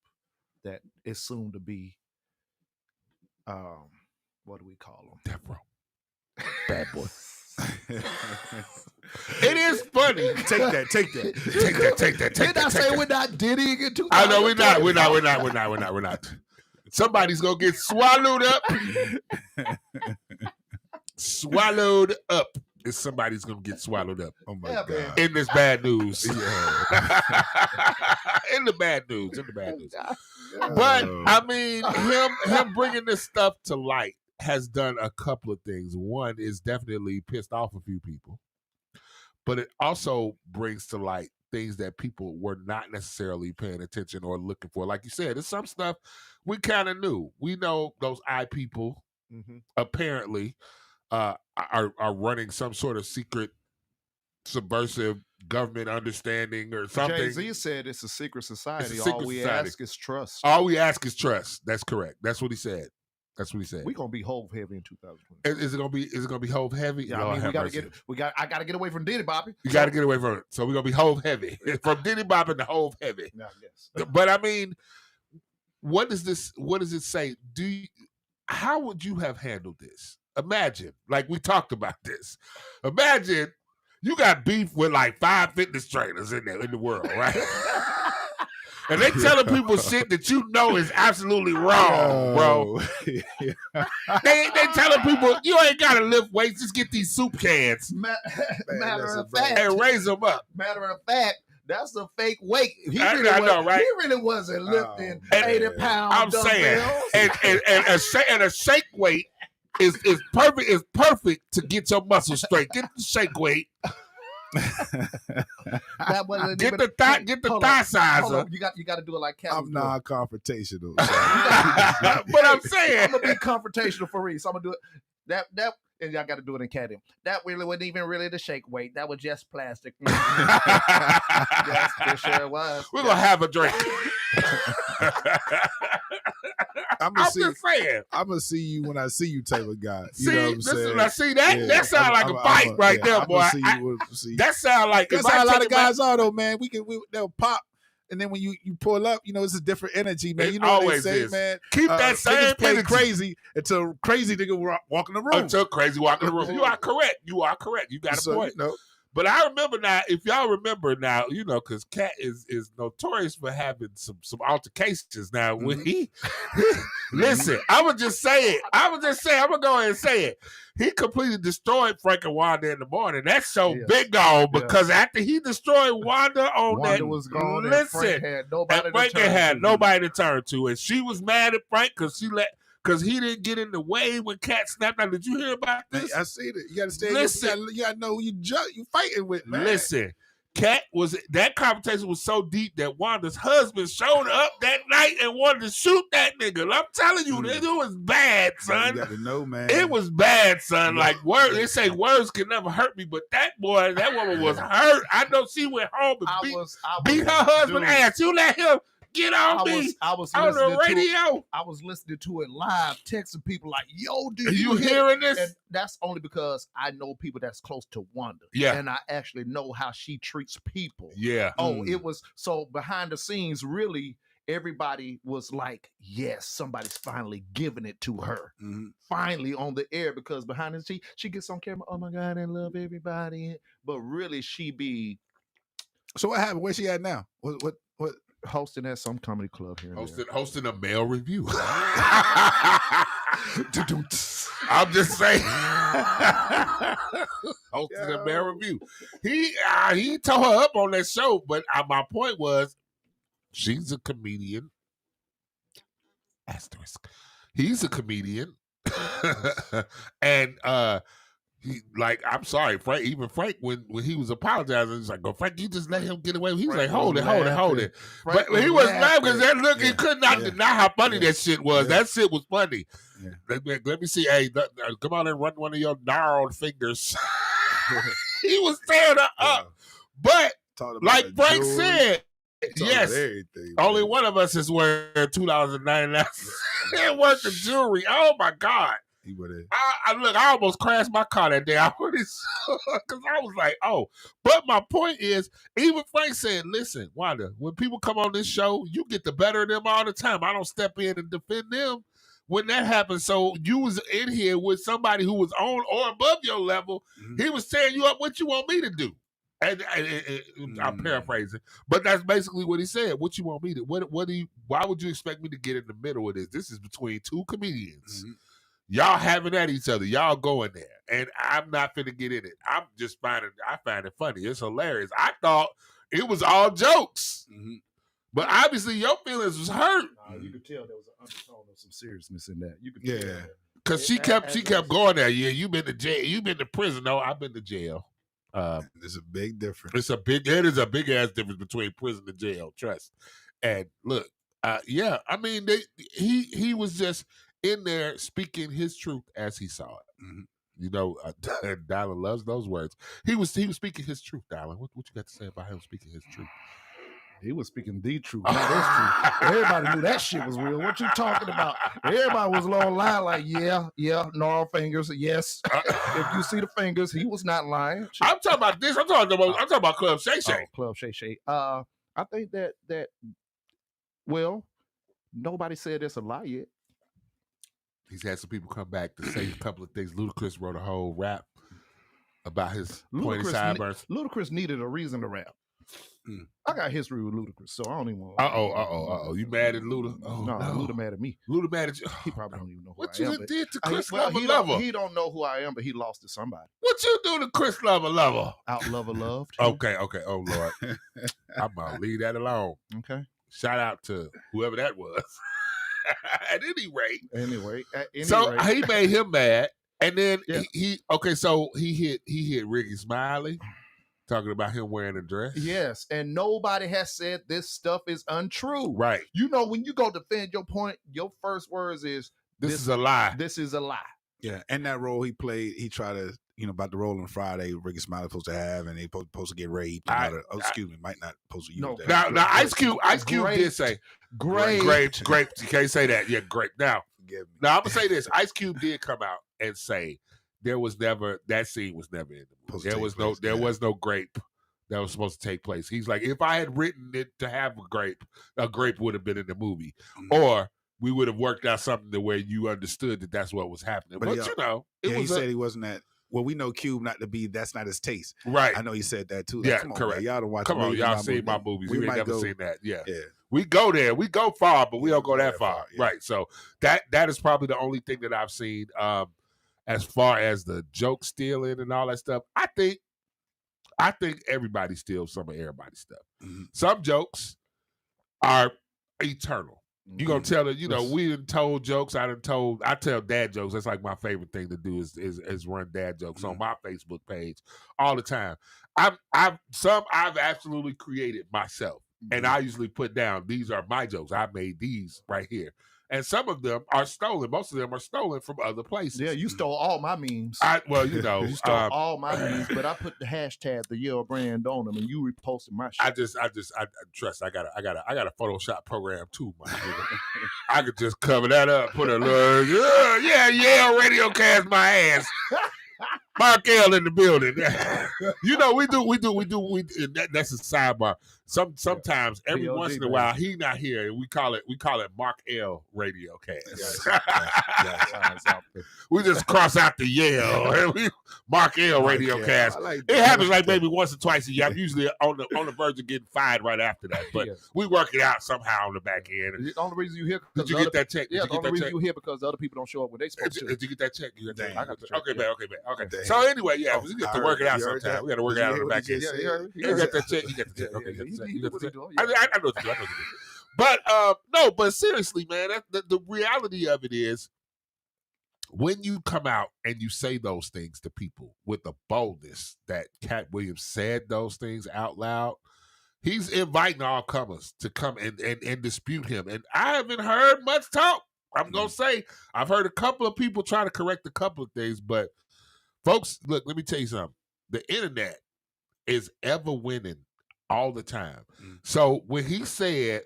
that is soon to be what do we call them? Death Row. Bad boy. It is funny. Take that. Did I say we're not Diddy in 2000? I know we're not. Somebody's gonna get swallowed up. Swallowed up. Somebody's gonna get swallowed up. Oh my God. In this bad news. Yeah. In the bad news. But I mean, him bringing this stuff to light has done a couple of things. One is definitely pissed off a few people, but it also brings to light things that people were not necessarily paying attention or looking for. Like you said, there's some stuff we kind of knew. We know those people apparently are running some sort of secret subversive government understanding or something. Jay-Z said it's a secret society. secret All we society. ask is trust. All we ask is trust. That's correct. That's what he said. That's what he said. We're gonna be Hove heavy in 2020. Is it gonna be Hove heavy? Yeah, I mean, I gotta get away from Diddy Bobby. You got to get away from it. So we're gonna be Hove heavy from Diddy Boppin' to Hove heavy. Yeah, yes. But I mean, what does it say? How would you have handled this? Imagine, like we talked about this. Imagine you got beef with like 5 fitness trainers in the world, right? And they telling people shit that you know is absolutely wrong, bro. They telling people you ain't gotta lift weights, just get these soup cans. Matter of fact, and raise them up. Matter of fact, that's a fake weight. I know, right? He really wasn't lifting 80 pounds. I'm saying, and a shake weight is perfect. Is perfect to get your muscles straight. Get the shake weight. That wasn't get even, the thigh size. You got to do it like Captain. I'm non-confrontational. But I'm saying I'm gonna be confrontational for Reese. I'm gonna do it. That and y'all got to do it in Caddy. That really wasn't even really the shake weight. That was just plastic. Yes, for sure it was. We're gonna have a drink. I'm just saying. I'm gonna see you when I see you, type of guy. See, you know what I'm saying? I see that. Yeah, that sounds like a fight right there, boy. That sounds like that's how a lot of guys are, though, man. They'll pop. And then when you pull up, it's a different energy, man. You know what they say, man. Keep that same play energy. Crazy until crazy nigga walk in the room. Until crazy walk in the room. You are correct. You got a point. But I remember now, if y'all remember now, because Cat is notorious for having some altercations. Now, when he listen, I would just say it. I'm gonna go ahead and say it. He completely destroyed Frank and Wanda in the morning. That's so big on because after he destroyed Wanda on Wanda was gone. Listen, and Frank had nobody to turn to, and she was mad at Frank because he didn't get in the way when Cat snapped out. Did you hear about this? I see it. You got to stay. Listen, you got to know who you fighting with, man. Listen, that conversation was so deep that Wanda's husband showed up that night and wanted to shoot that nigga. I'm telling you, it was bad, son. You got to know, man. It was bad, son. Like words, they say words can never hurt me, but that woman was hurt. I know she went home and beat her husband ass. You let him get on me on the radio. I was listening to it live, texting people like, yo, do you hearing this? And that's only because I know people that's close to Wanda. Yeah. And I actually know how she treats people. Yeah. It was so behind the scenes, really, everybody was like, yes, somebody's finally giving it to her. Mm-hmm. Finally on the air, because behind the scenes, she gets on camera, oh my God, I love everybody. But really, she be. So what happened? Where's she at now? What? Hosting at some comedy club here. Hosting a male review. I'm just saying. Hosting a male review. He tore her up on that show, but my point was, she's a comedian. Asterisk. He's a comedian, and I'm sorry, Frank. Even Frank, when he was apologizing, he's like, "Go, Frank, you just let him get away." He was like, "Hold it." But he was mad because that look, he could not deny how funny that shit was. That shit was funny. Yeah. Let me see. Hey, come on and run one of your gnarled fingers. He was tearing her up, but like Frank said. Yes, only one of us is wearing $2.99 worth of jewelry. Oh my God. I almost crashed my car that day. I because I was like, oh. But my point is, even Frank said, listen, Wanda, when people come on this show, you get the better of them all the time. I don't step in and defend them when that happens. So you was in here with somebody who was on or above your level. Mm-hmm. He was tearing you up. What you want me to do? And I'm paraphrasing, but that's basically what he said. What you want me to? Why would you expect me to get in the middle of this? This is between two comedians. Mm-hmm. Y'all having at each other. Y'all going there. And I'm not finna get in it. I find it funny. It's hilarious. I thought it was all jokes. Mm-hmm. But obviously your feelings was hurt. You could tell there was an undertone of some seriousness in that. You could tell that. Because she kept going there. Yeah, you been to jail. You been to prison. No, I've been to jail. There's a big difference. It is a big ass difference between prison and jail. Trust. And look, I mean, he was just in there speaking his truth as he saw it. Mm-hmm. You know, Dylan loves those words. He was speaking his truth, Dylan. What you got to say about him speaking his truth? He was speaking the truth, not his truth. Everybody knew that shit was real. What you talking about? Everybody was lying like, yeah, gnarl fingers, yes. If you see the fingers, he was not lying. Shit. I'm talking about this. I'm talking about Club Shay Shay. Oh, Club Shay Shay. I think that well, nobody said it's a lie yet. He's had some people come back to say a couple of things. Ludacris wrote a whole rap about his pointy sideburns. Ludacris needed a reason to rap. I got history with Ludacris, so I don't even want. You mad at Luda? Oh, no, Luda mad at me. Luda mad at you. He probably don't even know who what I am. What you did to Chris Lover? Lover? He don't know who I am, but he lost to somebody. What you do to Chris Lover? Out loved. Okay. Oh Lord, I'm gonna leave that alone. Okay. Shout out to whoever that was. At any rate. He made him mad, and then he hit Ricky Smiley. Talking about him wearing a dress. Yes, and nobody has said this stuff is untrue. Right. You know, when you go defend your point, your first words is, This is a lie. This is a lie. Yeah, and that role he played, he tried to, about the role on Friday, Ricky Smiley supposed to have, and he supposed to get raped. Might not supposed to use that. Now, Ice Cube did say, grape. You can't say that. Yeah, grape. Now, I'm going to say this. Ice Cube did come out and say, that scene was never in the movie. There was no grape that was supposed to take place. He's like, if I had written it to have a grape would have been in the movie, or we would have worked out something to where you understood that that's what was happening. But he said he wasn't that. Well, we know Cube not to be. That's not his taste. Right. I know he said that too. Yeah, come on, correct. Man, y'all don't watch. Come on, y'all seen my movies. You ain't never seen that. Yeah. We go there. We go far, but we don't go that far. Yeah. Right. So that is probably the only thing that I've seen. As far as the joke stealing and all that stuff, I think everybody steals some of everybody's stuff. Mm-hmm. Some jokes are eternal. You gonna tell it, we done told jokes. I tell dad jokes. That's like my favorite thing to do is run dad jokes on my Facebook page all the time. I've absolutely created myself, and I usually put down, these are my jokes. I made these right here. And some of them are stolen. Most of them are stolen from other places. Yeah, you stole all my memes. You stole all my memes, but I put the hashtag the Yale brand on them, and you reposted my shit. I trust. I got a Photoshop program too, my nigga. I could just cover that up, put a little Yale Radio Cast my ass. Mark L in the building. That's a sidebar. Sometimes every once in a while he not here, and we call it Mark L Radio Cast. We just cross out the Yale. Mark L Radio Cast. It happens like maybe once or twice a year. I'm usually on the verge of getting fired right after that, but we work it out somehow on the back end. The only reason you here, did you get that check? Yeah, the only reason you here because the other people don't show up when they supposed to. Did you get that check? I got the check. Okay, man. So anyway, we get to work it out sometime. We got to work it out on the back end. You got that check. You got the check. Okay, I know what you do. But seriously, man, the reality of it is, when you come out and you say those things to people with the boldness that Cat Williams said those things out loud, he's inviting all comers to come and dispute him. And I haven't heard much talk. I'm going to say, I've heard a couple of people trying to correct a couple of things, but folks, look, let me tell you something. The internet is ever winning all the time. So when he said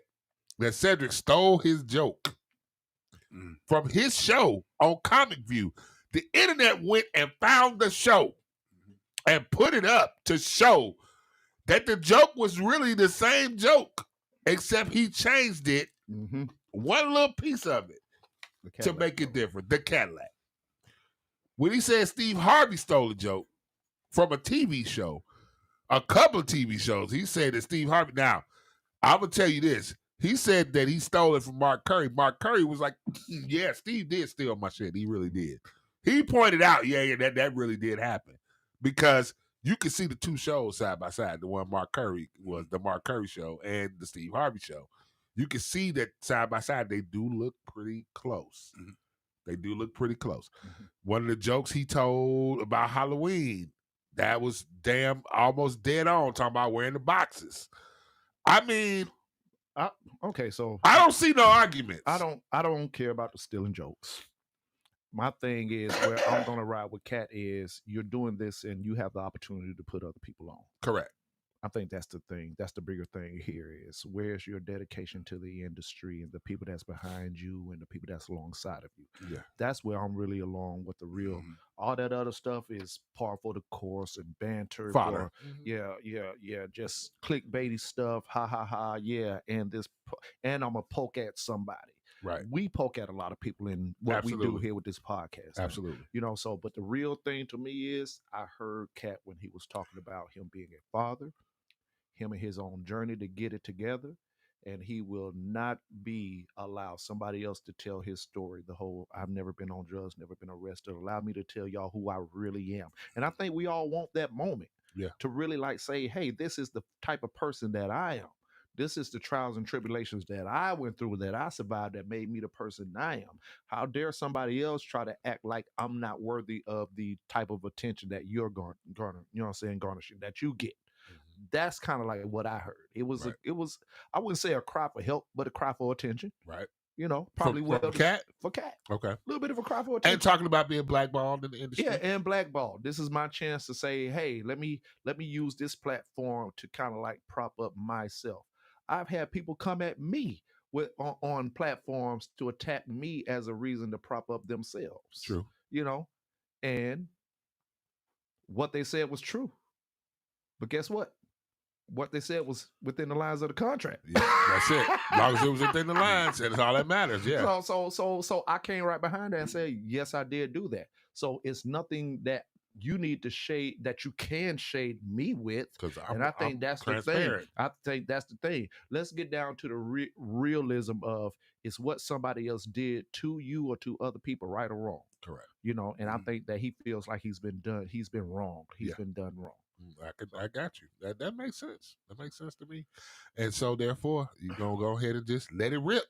that Cedric stole his joke from his show on Comic View, the internet went and found the show and put it up to show that the joke was really the same joke, except he changed it, one little piece of it, to make it different. The Cadillac. When he said Steve Harvey stole a joke from a TV show, a couple of TV shows, he said that Steve Harvey. Now, I'm going to tell you this. He said that he stole it from Mark Curry. Mark Curry was like, yeah, Steve did steal my shit. He really did. He pointed out, that really did happen. Because you could see the two shows side by side. The one Mark Curry was the Mark Curry show and the Steve Harvey show. You can see that side by side, they do look pretty close. They do look pretty close. One of the jokes he told about Halloween, that was almost dead on, talking about wearing the boxes. I mean, okay, so I don't see no arguments. I don't care about the stealing jokes. My thing is where I'm gonna ride with Cat is you're doing this and you have the opportunity to put other people on. Correct. I think that's the thing. That's the bigger thing here is where's your dedication to the industry and the people that's behind you and the people that's alongside of you. Yeah. That's where I'm really along with the real. All that other stuff is par for the course and banter. Fodder. Yeah. Just clickbaity stuff. Ha ha ha. Yeah. And and I'm gonna poke at somebody. Right. We poke at a lot of people in what we do Absolutely. here with this podcast. Absolutely. You know, so but the real thing to me is I heard Cat when he was talking about him being a father, him and his own journey to get it together, and he will not be allowed somebody else to tell his story. The whole I've never been on drugs, never been arrested. Allow me to tell y'all who I really am. And I think we all want that moment to really like say, hey, this is the type of person that I am. This is the trials and tribulations that I went through, that I survived, that made me the person I am. How dare somebody else try to act like I'm not worthy of the type of attention that you're garnishing, that you get. That's kind of like what I heard. It was I wouldn't say a cry for help, but a cry for attention. Right. You know, probably for Cat. For Cat. Okay. A little bit of a cry for attention. And talking about being blackballed in the industry. Yeah, and blackballed. This is my chance to say, hey, let me use this platform to kind of like prop up myself. I've had people come at me on platforms to attack me as a reason to prop up themselves. True. You know, and what they said was true. But guess what? What they said was within the lines of the contract. Yeah, that's it. As long as it was within the lines, that's all that matters. Yeah. So I came right behind that and say, yes, I did do that. So it's nothing that you need to shade that you can shade me with. And I think that's the thing. I think that's the thing. Let's get down to the realism of it's what somebody else did to you or to other people, right or wrong. Correct. You know, and I think that he feels like he's been wrong. He's been done wrong. I got you. That makes sense. That makes sense to me. And so therefore, you're gonna go ahead and just let it rip.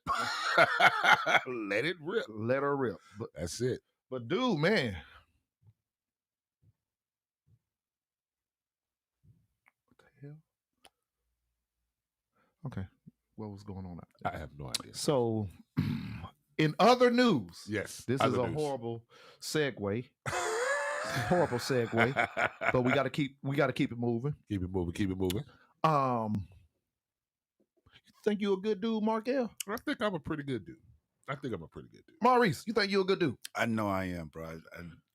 Let it rip. Let her rip. But that's it. But dude, man. Okay, what was going on? I have no idea. So, in other news, yes, this is a horrible segue. Horrible segue, but we got to keep it moving. Keep it moving. You think you a good dude, Markel? I think I'm a pretty good dude. Marice, you think you a good dude? I know I am, bro.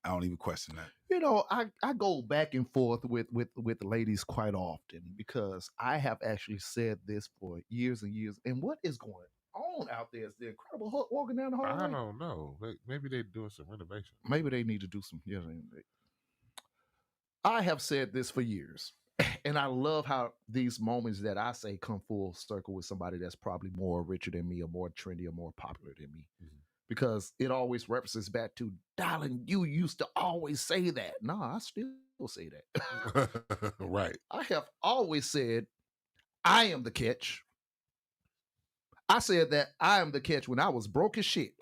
I don't even question that. You know, I go back and forth with ladies quite often because I have actually said this for years and years. And what is going on out there? Is the Incredible Hulk walking down the hallway? I don't know. Maybe they're doing some renovation. Maybe they need to do some. Yeah, I have said this for years, and I love how these moments that I say come full circle with somebody that's probably more richer than me, or more trendy, or more popular than me. Mm-hmm. Because it always references back to, darling, you used to always say that. No, I still say that. Right. I have always said, I am the catch. I said that I am the catch when I was broke as shit.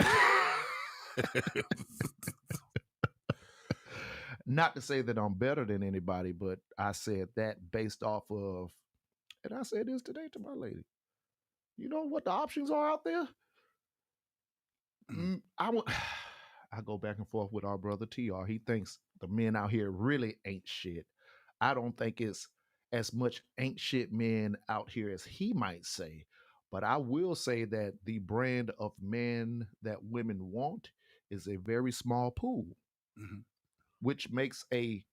Not to say that I'm better than anybody, but I said that based off of, and I said this today to my lady. You know what the options are out there? I go back and forth with our brother TR. He thinks the men out here really ain't shit. I don't think it's as much ain't shit men out here as he might say. But I will say that the brand of men that women want is a very small pool, which makes a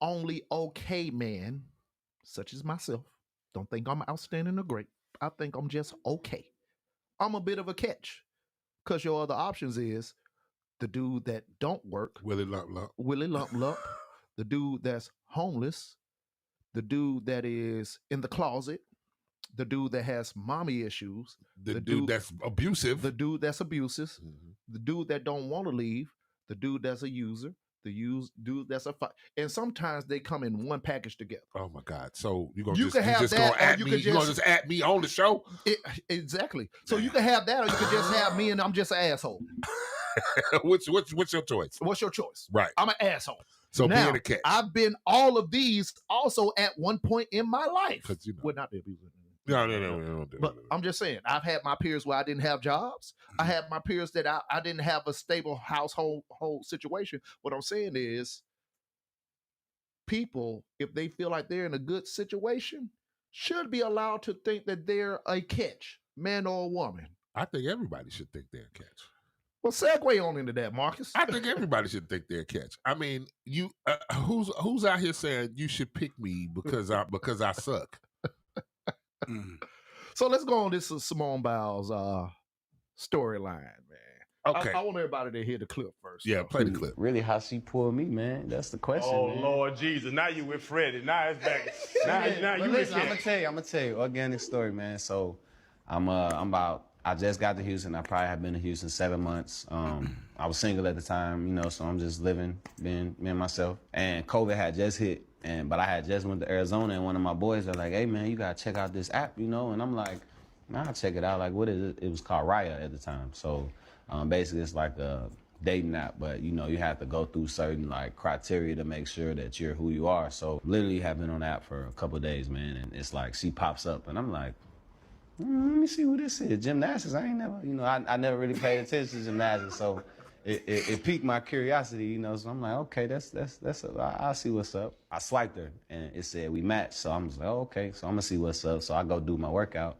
only okay man, such as myself. Don't think I'm outstanding or great. I think I'm just okay. I'm a bit of a catch. Because your other options is the dude that don't work. Willie Lump Lump. The dude that's homeless. The dude that is in the closet. The dude that has mommy issues. The dude that's abusive. The dude that's abusive. Mm-hmm. The dude that don't want to leave. The dude that's a user. Dude that's a fight. And sometimes they come in one package together. Oh my God. So you're going to just at me on the show? Exactly. So you can have that, or you can just have me and I'm just an asshole. What's your choice? What's your choice? Right. I'm an asshole. So now, being a catch. I've been all of these also at one point in my life. You know. Well, not the abuser. No, we don't do But I'm just saying, I've had my peers where I didn't have jobs. I had my peers that I didn't have a stable household situation. What I'm saying is, people, if they feel like they're in a good situation, should be allowed to think that they're a catch, man or woman. I think everybody should think they're a catch. Well, segue on into that, Marcus. I think everybody should think they're a catch. I mean, you who's out here saying you should pick me because I suck? So let's go on this Simone Biles storyline, man. Okay. I want everybody to hear the clip first. Yeah, play the clip. Really, how she pulled me, man? That's the question. Oh, man. Lord Jesus. Now you with Freddie. Now it's back. now But you listen, with I'm gonna tell you, organic story, man. So I just got to Houston. I probably have been to Houston 7 months. I was single at the time, so I'm just living, being me and myself. And COVID had just hit, but I had just went to Arizona, and one of my boys are like, "Hey man, you gotta check out this app, And I'm like, "Nah, I'll check it out." Like, what is it? It was called Raya at the time. So basically, it's like a dating app, but you have to go through certain like criteria to make sure that you're who you are. So literally, have been on the app for a couple of days, man, and it's like she pops up, and I'm like, let me see who this is. Gymnastics. I ain't never, I never really paid attention to gymnastics, so it piqued my curiosity, So I'm like, okay, I'll see what's up. I swiped her, and it said we matched, so I'm just like, oh, okay, so I'm gonna see what's up. So I go do my workout,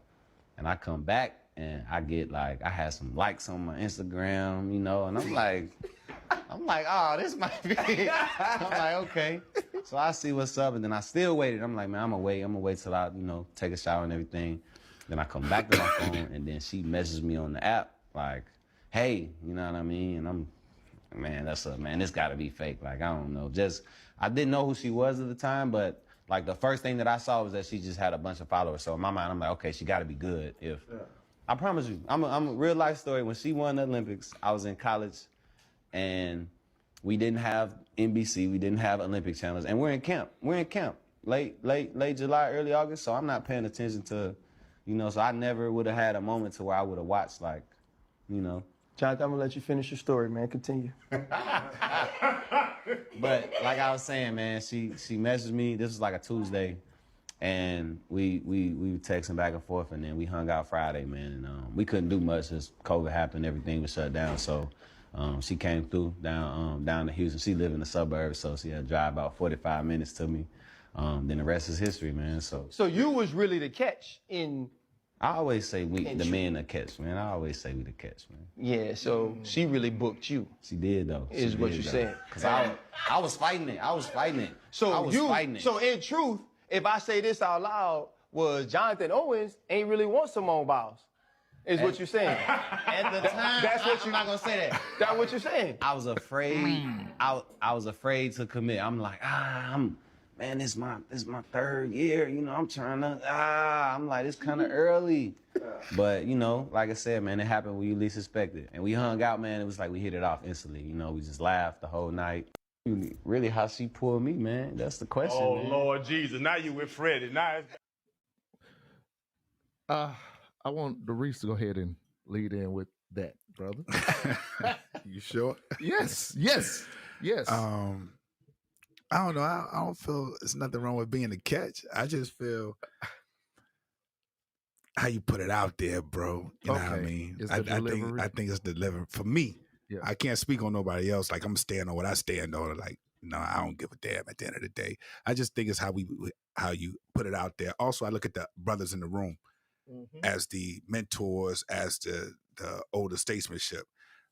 and I come back, and I get I had some likes on my Instagram, and I'm like, oh, this might be. I'm like, okay. So I see what's up, and then I still waited. I'm like, man, I'm gonna wait till I, take a shower and everything. Then I come back to my phone, and then she messages me on the app, like, hey, you know what I mean? And man, this gotta be fake. Like, I don't know. I didn't know who she was at the time, but like the first thing that I saw was that she just had a bunch of followers. So in my mind, I'm like, okay, she gotta be good. I promise you, I'm a real life story. When she won the Olympics, I was in college, and we didn't have NBC, we didn't have Olympic channels, and we're in camp. Late July, early August, so I'm not paying attention to, so I never would have had a moment to where I would have watched, like, Jonathan, I'm gonna let you finish your story, man. Continue. But like I was saying, man, she messaged me. This was like a Tuesday, and we were texting back and forth, and then we hung out Friday, man. And we couldn't do much as COVID happened. Everything was shut down. So she came through down to Houston. She lived in the suburbs, so she had to drive about 45 minutes to me. Then the rest is history, man. So you was really the catch in. I always say the men the catch, man. I always say we the catch, man. Yeah, so she really booked you. She did, though. Is what you're saying. Because I was fighting it. So in truth, if I say this out loud, was Jonathan Owens ain't really want Simone Biles. Is what you're saying. At the time, I'm not gonna say that. That's what you're saying. I was afraid. I was afraid to commit. I'm like, man, this is my third year. I'm trying to. I'm like, it's kind of early. But like I said, man, it happened when you least expect it. And we hung out, man. It was like we hit it off instantly. We just laughed the whole night. Really, how she pulled me, man? That's the question. Oh, man. Lord Jesus. Now you with Freddie. Now it's... I want Marice to go ahead and lead in with that, brother. You sure? Yes. I don't know. I don't feel there's nothing wrong with being a catch. I just feel how you put it out there, bro. You know what I mean? I think it's delivered for me. Yeah. I can't speak on nobody else. Like, I'm staying on what I stand on. Like, I don't give a damn at the end of the day. I just think it's how you put it out there. Also, I look at the brothers in the room as the mentors, as the older statesmanship,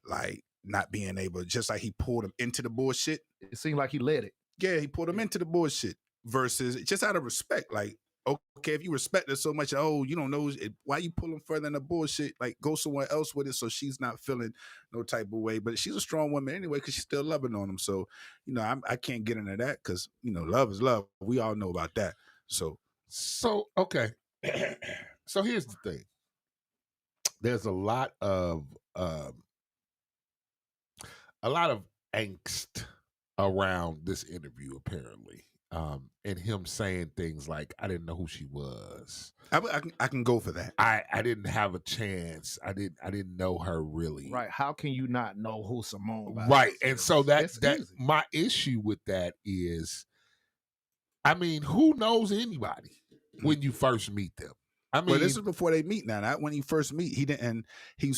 like not being able, just like he pulled him into the bullshit. It seemed like he led it. Yeah, he pulled him into the bullshit versus just out of respect. Like, okay, if you respect her so much, you don't know why you pull him further in the bullshit. Like, go somewhere else with it so she's not feeling no type of way. But she's a strong woman anyway because she's still loving on him. So, I can't get into that because love is love. We all know about that. So okay. So here's the thing. There's a lot of angst around this interview, apparently, and him saying things like, "I didn't know who she was." I can go for that. I didn't have a chance. I didn't know her really. Right? How can you not know who Simone Biles right? is? And so that easy. My issue with that is, I mean, who knows anybody when you first meet them? I mean, well, this is before they meet now. Not when you first meet. He didn't. He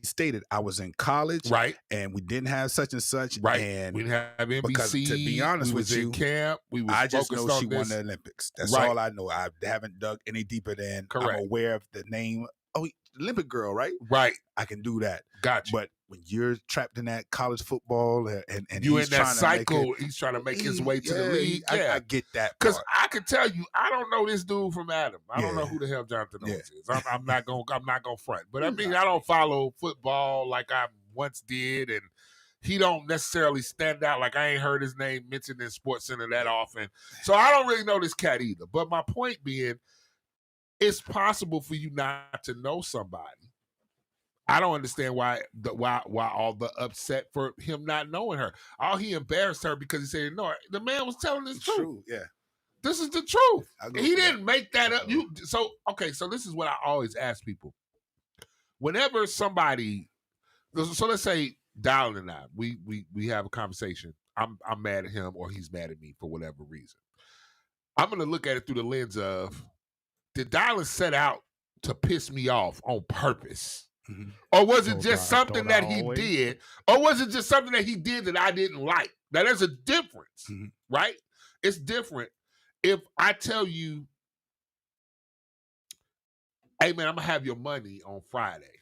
stated, I was in college, right, and we didn't have such and such, right. and We didn't have NBC. Because to be honest we with was you, in camp. We was I just focused know on she this. won the Olympics. That's Right. all I know. I haven't dug any deeper than. Correct. I'm aware of the name. Oh, Olympic girl, right? Right. I can do that. Gotcha. But when you're trapped in that college football and you he's in that trying cycle, to make he's trying to make his way to the yeah, league. I get that. Because part. I can tell you, I don't know this dude from Adam. I don't know who the hell Jonathan Owens is. I'm not gonna front. But I mean, I don't follow football like I once did, and he don't necessarily stand out. Like I ain't heard his name mentioned in SportsCenter that often. So I don't really know this cat either. But my point being, it's possible for you not to know somebody. I don't understand why all the upset for him not knowing her. All he embarrassed her because he said no. The man was telling the truth. True, yeah. This is the truth. He didn't that. make that up. So this is what I always ask people. Whenever somebody, so let's say Dallin and I, we have a conversation. I'm mad at him or he's mad at me for whatever reason. I'm gonna look at it through the lens of, did Dallin set out to piss me off on purpose? Mm-hmm. Or was it just something that he did? Or was it just something that he did that I didn't like? Now, there's a difference, right? It's different if I tell you, hey, man, I'm going to have your money on Friday.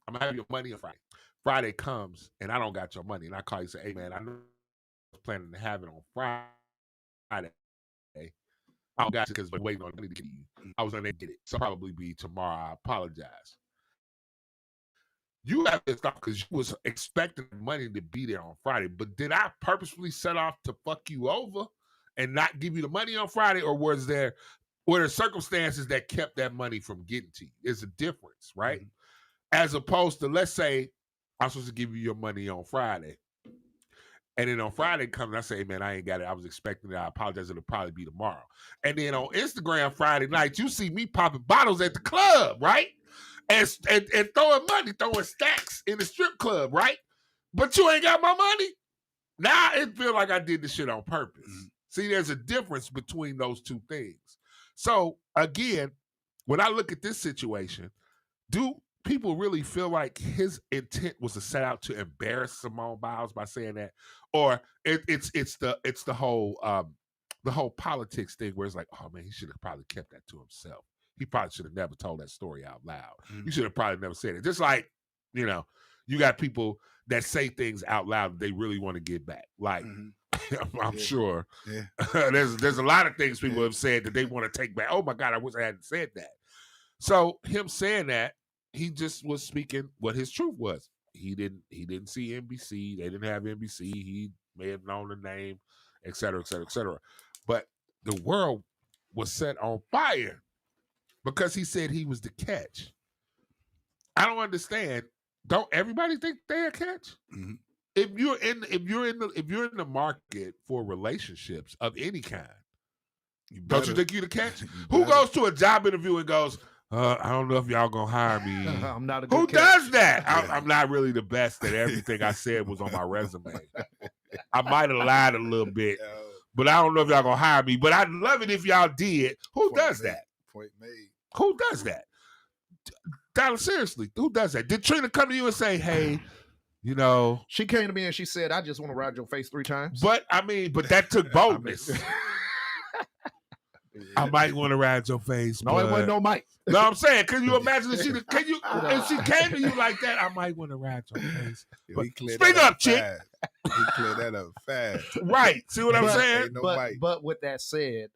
I'm going to have your money on Friday. Friday comes, and I don't got your money. And I call you and say, hey, man, I know I was planning to have it on Friday. I don't got you because I'm waiting on money to get you. I was going to get it. So probably be tomorrow. I apologize. You have to stop because you was expecting money to be there on Friday. But did I purposefully set off to fuck you over and not give you the money on Friday? Or were there circumstances that kept that money from getting to you? There's a difference, right? Mm-hmm. As opposed to, let's say, I'm supposed to give you your money on Friday. And then on Friday comes and I say, hey, man, I ain't got it. I was expecting it. I apologize. It'll probably be tomorrow. And then on Instagram Friday night, you see me popping bottles at the club, right? And throwing money, throwing stacks in the strip club, right? But you ain't got my money. Now it feel like I did this shit on purpose. Mm-hmm. See, there's a difference between those two things. So again, when I look at this situation, do people really feel like his intent was to set out to embarrass Simone Biles by saying that, or it's the whole politics thing where it's like, oh man, he should have probably kept that to himself. He probably should have never told that story out loud. Mm-hmm. You should have probably never said it. Just like, you you got people that say things out loud that they really want to get back. Like, I'm sure there's a lot of things people have said that they want to take back. Oh my God, I wish I hadn't said that. So him saying that, he just was speaking what his truth was. He didn't see NBC. They didn't have NBC. He may have known the name, et cetera, et cetera, et cetera. But the world was set on fire because he said he was the catch. I don't understand. Don't everybody think they're a catch? Mm-hmm. If you're in the market for relationships of any kind, don't you think you're the catch? Who goes to a job interview and goes, I don't know if y'all gonna hire me. I'm not a good Who catch. does that? I'm not really the best at everything I said was on my resume. I might have lied a little bit, but I don't know if y'all gonna hire me. But I'd love it if y'all did. Who does that? Point made. Who does that? Tyler, seriously, who does that? Did Trina come to you and say, hey, She came to me and she said, I just want to ride your face 3 times. But that took boldness. I might want to ride your face. No, it wasn't no mic. No, I'm saying, can you imagine if she came to you like that? I might want to ride your face. Speak up, chick. He cleared that up fast. Right. See what I'm saying? But with that said,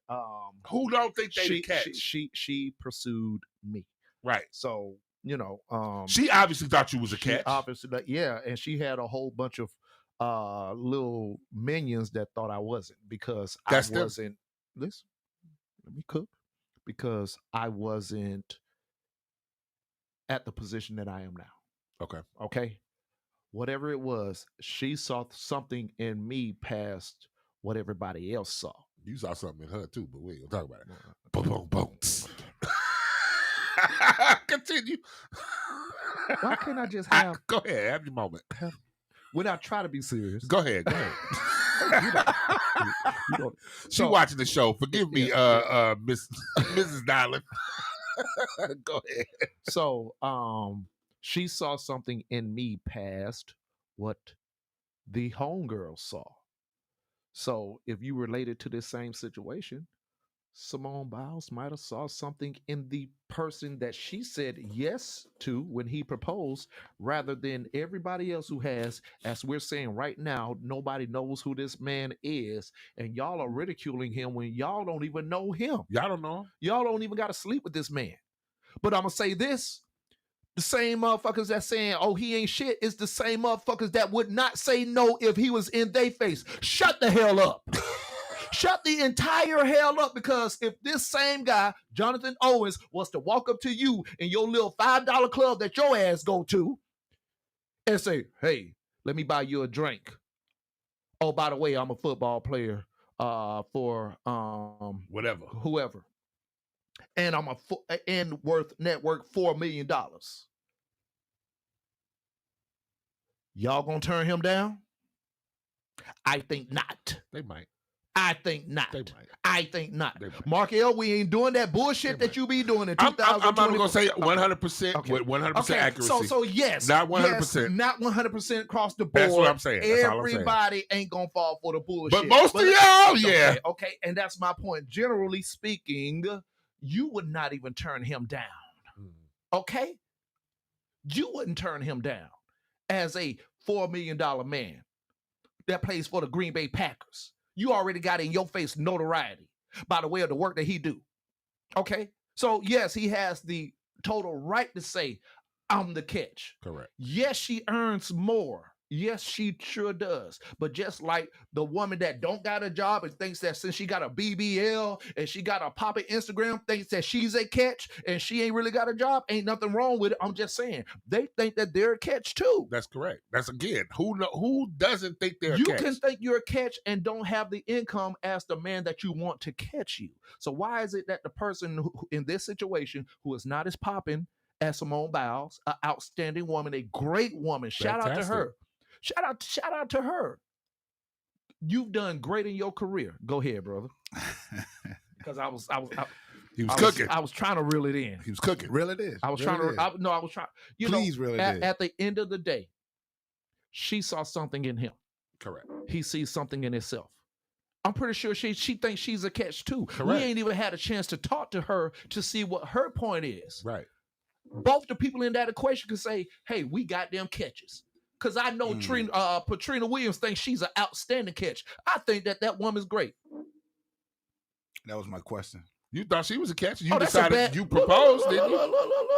who don't think they the catch? She pursued me. Right. So, she obviously thought you was a catch. Obviously, yeah, and she had a whole bunch of little minions that thought I wasn't because I wasn't. Listen, let me cook because I wasn't at the position that I am now. Okay. Whatever it was, she saw something in me past what everybody else saw. You saw something in her too, but we ain't gonna talk about it. Boom, boom, boom. Continue. Why can't I just have? Go ahead, have your moment. When I try to be serious. Go ahead. She watching the show. Forgive me, Mrs. Dylan. Go ahead. So, she saw something in me past what the homegirl saw. So, if you related to this same situation, Simone Biles might have saw something in the person that she said yes to when he proposed, rather than everybody else who has, as we're saying right now, nobody knows who this man is, and y'all are ridiculing him when y'all don't even know him. Y'all don't know him. Y'all don't even got to sleep with this man. But I'm gonna say this. The same motherfuckers that saying, oh, he ain't shit, is the same motherfuckers that would not say no if he was in their face. Shut the hell up. Shut the entire hell up, because if this same guy, Jonathan Owens, was to walk up to you in your little $5 club that your ass go to and say, hey, let me buy you a drink. Oh, by the way, I'm a football player for whatever, whoever. And I'm net worth $4 million. Y'all gonna turn him down? I think not. They might. I think not. They might. I think not. Mark L, we ain't doing that bullshit that you be doing in I'm 2020. not gonna say 100% with 100% accuracy. So yes, not 100%. Yes, not 100% across the board. That's what I'm saying. That's all I'm saying. Everybody ain't gonna fall for the bullshit. But most of y'all, yeah. Okay, and that's my point. Generally speaking, you would not even turn him down. Okay? You wouldn't turn him down as a $4 million man that plays for the Green Bay Packers. You already got in your face notoriety by the way of the work that he do. Okay? So yes, he has the total right to say, I'm the catch. Correct. Yes, she earns more. Yes, she sure does. But just like the woman that don't got a job and thinks that since she got a BBL and she got a poppin' Instagram, thinks that she's a catch and she ain't really got a job, ain't nothing wrong with it. I'm just saying, they think that they're a catch too. That's correct. That's again, who doesn't think they're a You catch? can think you're a catch and don't have the income as the man that you want to catch you. So why is it that the person who, in this situation who is not as popping as Simone Biles, an outstanding woman, a great woman, shout out to her. Shout out to her. You've done great in your career. Go ahead, brother. Because he was cooking. I was trying to reel it in. He was cooking. Reel it in. I was trying. Please reel it in. At the end of the day, she saw something in him. Correct. He sees something in himself. I'm pretty sure she thinks she's a catch too. Correct. We ain't even had a chance to talk to her to see what her point is. Right. Both the people in that equation can say, hey, we got them catches. Because I know Patrina Williams thinks she's an outstanding catch. I think that woman's great. That was my question. You thought she was a catch? You that's decided you proposed, didn't you?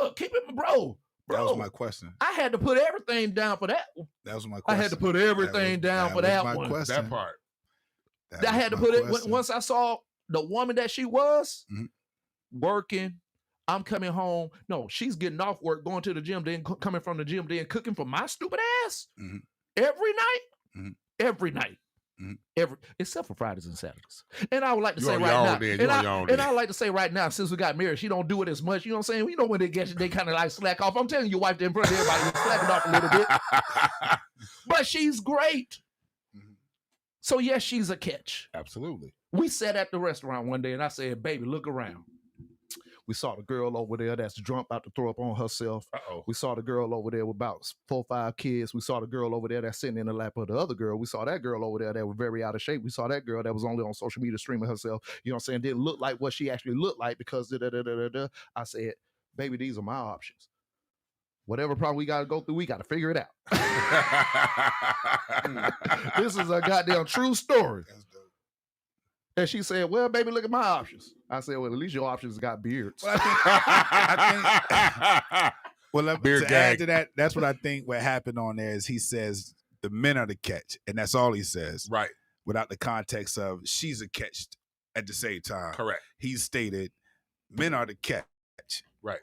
Look. Keep it, bro. That was my question. I had to put everything down for that one. That was my question. I had to put everything down for that one. Question. That part. I had to put it, once I saw the woman that she was, working, I'm coming home. No, she's getting off work, going to the gym, then coming from the gym, then cooking for my stupid ass every night. Every night. Except for Fridays and Saturdays. And I would like to say right now, and I would like to say right now, since we got married, she don't do it as much. You know what I'm saying? You know when they kind of like slack off. I'm telling your wife in front of everybody, you're slacking off a little bit. But she's great. So yes, she's a catch. Absolutely. We sat at the restaurant one day and I said, baby, look around. We saw the girl over there that's drunk, about to throw up on herself. We saw the girl over there with about 4 or 5 kids. We saw the girl over there that's sitting in the lap of the other girl. We saw that girl over there that was very out of shape. We saw that girl that was only on social media streaming herself. You know what I'm saying? Didn't look like what she actually looked like because I said, baby, these are my options. Whatever problem we got to go through, we got to figure it out. This is a goddamn true story. And she said, well, baby, look at my options. I said, well, at least your options got beards. Well, to add to that, that's what I think what happened on there is he says the men are the catch, and that's all he says. Right. Without the context of she's a catch at the same time. Correct. He stated men are the catch. Right.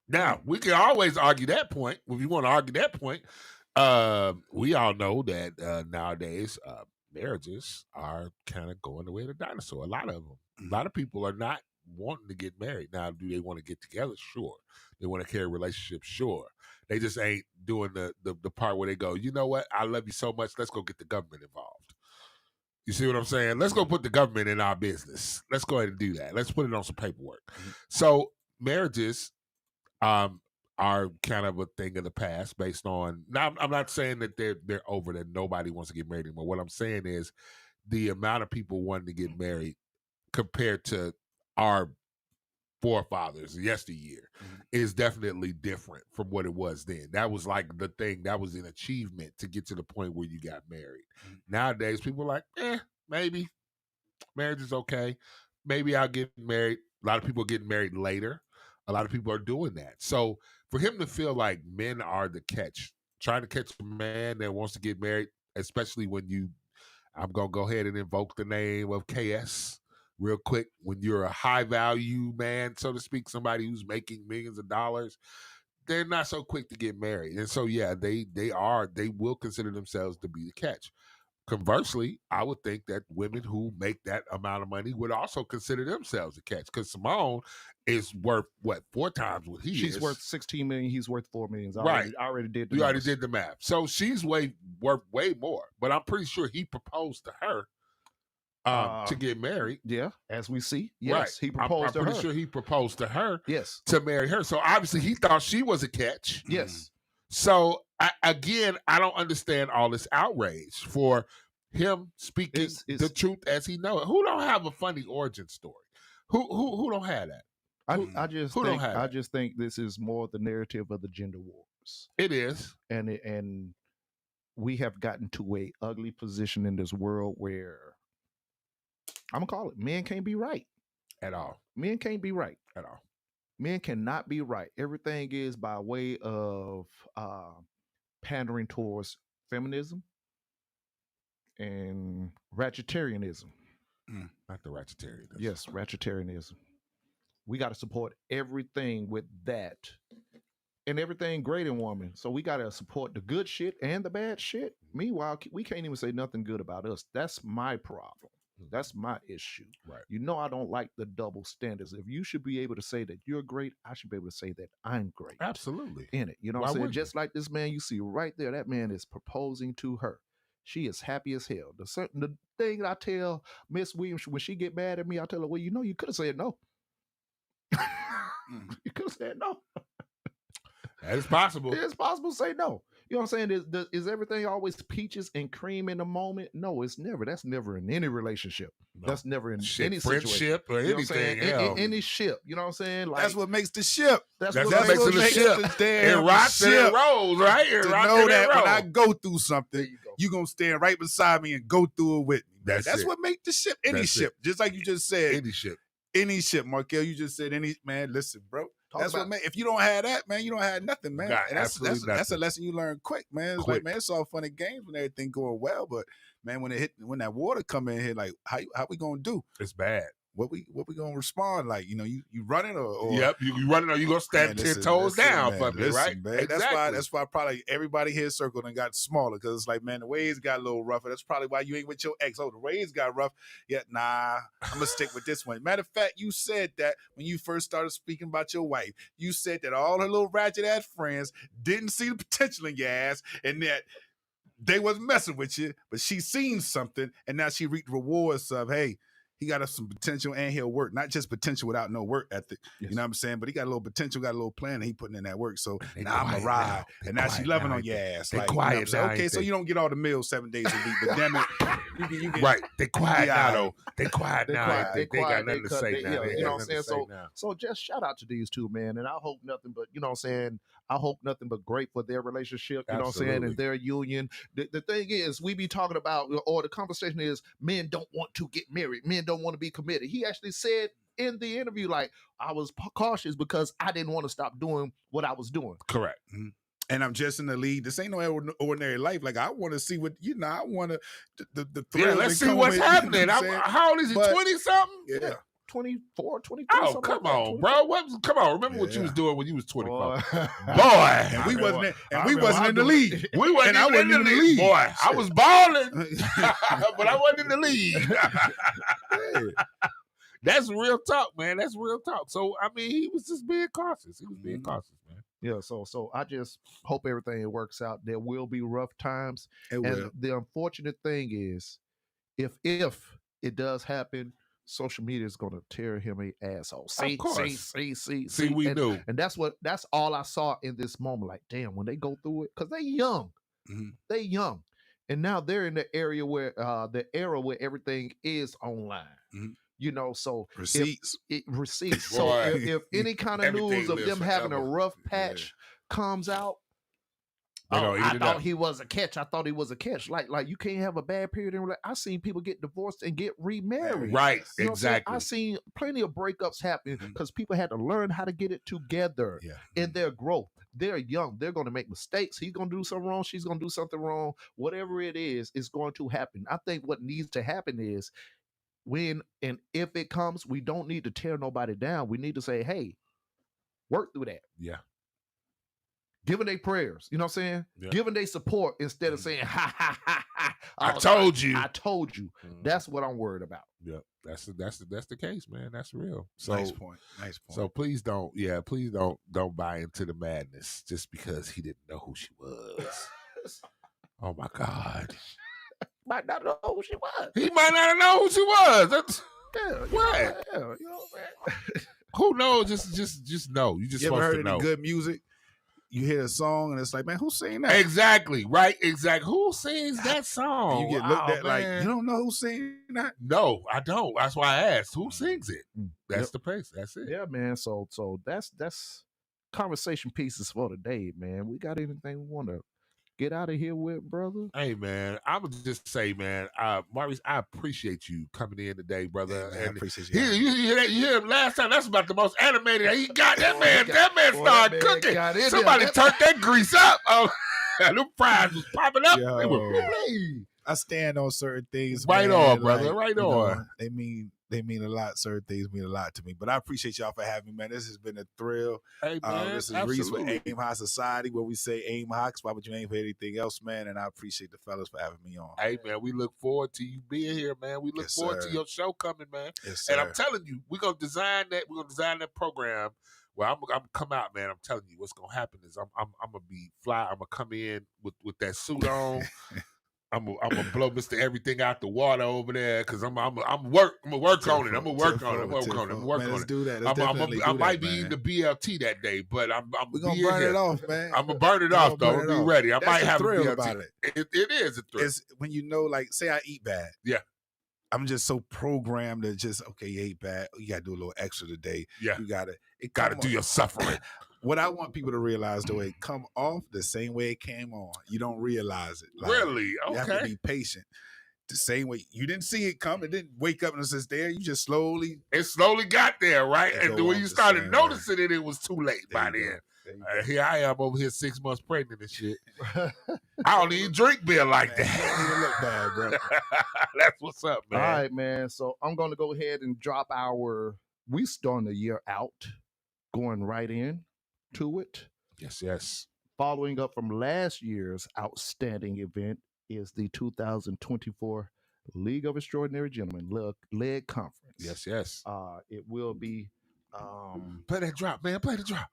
Now, we can always argue that point. If you want to argue that point, we all know that nowadays marriages are kind of going the way of the dinosaur. A lot of them. A lot of people are not wanting to get married. Now, do they want to get together? Sure. They want to carry a relationship? Sure. They just ain't doing the part where they go, you know what? I love you so much. Let's go get the government involved. You see what I'm saying? Let's go put the government in our business. Let's go ahead and do that. Let's put it on some paperwork. So marriages are kind of a thing of the past based on. Now, I'm not saying that they're over, that nobody wants to get married anymore. What I'm saying is the amount of people wanting to get married compared to our forefathers yesteryear is definitely different from what it was then. That was like the thing, that was an achievement to get to the point where you got married. Nowadays, people are like, maybe marriage is okay. Maybe I'll get married. A lot of people are getting married later. A lot of people are doing that. So for him to feel like men are the catch, trying to catch a man that wants to get married, especially when I'm going to go ahead and invoke the name of KS real quick. When you're a high value man, so to speak, somebody who's making millions of dollars, they're not so quick to get married. And so, yeah, they will consider themselves to be the catch. Conversely, I would think that women who make that amount of money would also consider themselves a catch, because Simone is worth, what, 4 times what he is. She's worth $16 million. He's worth $4 million. Right. I already did the You already numbers. did the math. So she's worth way more. But I'm pretty sure he proposed to her to get married. Yeah, as we see. Yes, right. he proposed to her. I'm pretty sure he proposed to her. Yes. To marry her. So obviously he thought she was a catch. Yes. So I don't understand all this outrage for him speaking the truth as he knows it. Who don't have a funny origin story? Who don't have that? I just think this is more the narrative of the gender wars. It is, and we have gotten to a ugly position in this world where I'm gonna call it, men can't be right at all. Men can't be right at all. Men cannot be right. Everything is by way of pandering towards feminism and ratchetarianism. Not the ratchetarianism. Yes, ratchetarianism. We got to support everything with that and everything great in woman. So we got to support the good shit and the bad shit. Meanwhile, we can't even say nothing good about us. That's my problem. That's my issue. Right. You know, I don't like the double standards. If you should be able to say that you're great, I should be able to say that I'm great. Absolutely. In it. You know what I'm saying? Just like this man you see right there, that man is proposing to her. She is happy as hell. The thing that I tell Miss Williams when she get mad at me, I tell her, well, you know, you could have said no. You could have said no. That is possible. It's possible to say no. You know what I'm saying? Is everything always peaches and cream in the moment? No, it's never. That's never in any relationship. No. That's never in any friendship situation. or anything. Any ship. You know what I'm saying? Like, that's what makes the ship. That's what makes it the ship. It rocks and it rolls, right? It to rocks know and that it when rolls. I go through something, you're going to stand right beside me and go through it with me. That's it. what makes the ship. Any That's ship. Just like you just said. Any ship. Any ship, Markel. You just said any, man, listen, bro. That's what, man. If you don't have that, man, you don't have nothing, man. Got And that's absolutely a lesson you learn quick, man. It's like, man, it's all fun and games when everything going well, but man, when that water come in here, like how we gonna do? It's bad. What we gonna respond? Like, you know, you running or yep, you running or you gonna stand 10 toes down for me, right? Man, Exactly. That's why probably everybody here circled and got smaller, because it's like, man, the waves got a little rougher. That's probably why you ain't with your ex. Oh, the waves got rough. Yeah, nah, I'm gonna stick with this one. Matter of fact, you said that when you first started speaking about your wife, you said that all her little ratchet ass friends didn't see the potential in your ass, and that they was messing with you, but she seen something, and now she reaped the rewards of, hey, he got some potential and he'll work. Not just potential without no work ethic. Yes. You know what I'm saying? But he got a little potential, got a little plan, and he putting in that work. So now I'm a ride. And now she loving on your ass. They like, quiet you know, now, okay, ain't so they? you don't get all the meals 7 days a week, but damn it. You can, Right. They quiet Yeah. now, though. They quiet now. quiet. They got nothing to cut. say now. Yeah, They you got know what I'm nothing saying? to say now. So just shout out to these two, man. And I hope nothing but, you know what I'm saying? I hope nothing but great for their relationship, you know what I'm saying? Absolutely. And their union. The thing is, we be talking about, or the conversation is, men don't want to get married. Men don't want to be committed. He actually said in the interview, like, I was cautious because I didn't want to stop doing what I was doing. Correct. Mm-hmm. And I'm just in the lead. This ain't no ordinary life. Like, I want to see what, you know, I want to, the thrill. Yeah, let's that see come what's with it, you know happening. what I'm saying? How old is he? But- 20-something? Yeah. 24, 23. Oh, something come like that, on, bro. Come on. Remember what you Yeah. was doing when you was 24. Boy. Boy. And we wasn't in, I and we remember wasn't I in the do- league. We wasn't And I even wasn't in the league. Boy, I was balling, but I wasn't in the league. That's real talk, man. That's real talk. So, I mean, he was just being cautious. He was being cautious, man. Yeah, so I just hope everything works out. There will be rough times. It And will. the unfortunate thing is, if it does happen, social media is gonna tear him a asshole. See, we and, knew. and that's all I saw in this moment. Like, damn, when they go through it, because they young, they young, and now they're in the area where the era where everything is online. You know, so receipts. Receipts. Boy. So if any kind of Everything news of lives them having a forever. rough patch comes out, They gonna eat I it thought up. he was a catch. I thought he was a catch. Like you can't have a bad period in relationship. I seen people get divorced and get remarried. Right, You know what I'm saying? exactly. I seen plenty of breakups happen because people had to learn how to get it together in their growth. They're young. They're going to make mistakes. He's going to do something wrong. She's going to do something wrong. Whatever it is going to happen. I think what needs to happen is when and if it comes, we don't need to tear nobody down. We need to say, hey, work through that. Yeah. Giving their prayers, you know what I'm saying? Yeah. Giving their support instead of saying, ha, ha, ha, ha. I told you. I told you. That's what I'm worried about. Yeah, that's the case, man. That's real. So Nice point. So please don't buy into the madness just because he didn't know who she was. Oh my God. Might not know who she was. He might not know who she was. That's what? Yeah, you know what I'm saying? Who knows? Just know. You just You ever supposed heard to of know. the good music? You hear a song and it's like, man, who sing that? Exactly. Right. Exactly. Who sings that song? You get looked Oh, at like, man. you don't know who sing that? No, I don't. That's why I asked. Who sings it? That's the place. That's it. Yeah, man. So that's conversation pieces for today, man. We got anything we want to get out of here with, brother? Hey, man, I would just say, man, Marice, I appreciate you coming in today, brother. Yeah, man, I and appreciate you. you. You hear him last time? That's about the most animated he got. That man started cooking. got in Somebody there. turned that grease up. Them fries was popping up. Yo. They were, I stand on certain things. Right man, on, brother. like, Right you know, on. they mean a lot. Certain things mean a lot to me. But I appreciate y'all for having me, man. This has been a thrill. Hey, man, this is Reese with absolutely. Aim High Society, where we say aim high, 'cause why would you aim for anything else, man? And I appreciate the fellas for having me on. Hey, man, we look forward to you being here, man. We look Yes, forward sir. to your show coming, man. Yes, And sir. I'm telling you, we're gonna design that. We're gonna design that program. Well, I'm gonna come out, man. I'm telling you, what's gonna happen is I'm gonna be fly. I'm gonna come in with that suit on. I'm gonna blow Mr. Everything out the water over there because I'm gonna work on it. I'm gonna work on it. I'm gonna work on it. I'm gonna work Man, on let's it. do that. Let's definitely I do might that, be man. eating the BLT that day, but I'm We're gonna be burn here. it off, man. I'm gonna burn it We're off gonna though. burn it Be off. ready. I That's might the have a thrill BLT. about it. It is a thrill. It's when you know, like, say I eat bad. Yeah. I'm just so programmed to just, okay, you ate bad. You gotta do a little extra today. Yeah. You gotta Gotta do your suffering. What I want people to realize, though, it come off the same way it came on. You don't realize it. Like, Really? You have to Okay. be patient. The same way you didn't see it come, it didn't wake up and it's just there. You just slowly. It slowly got there, right? It And go when off you the started same noticing it, it was too late by There you then. go. Here I am over here 6 months pregnant and shit. I don't even drink beer like You that. don't even look bad, bro. That's what's up, man. All right, man. So I'm going to go ahead and drop we starting the year out, going right in to it. Yes, yes. Following up from last year's outstanding event is the 2024 League of Extraordinary Gentlemen Leg Conference. Yes, yes. It will be. Play that drop, man. Play the drop.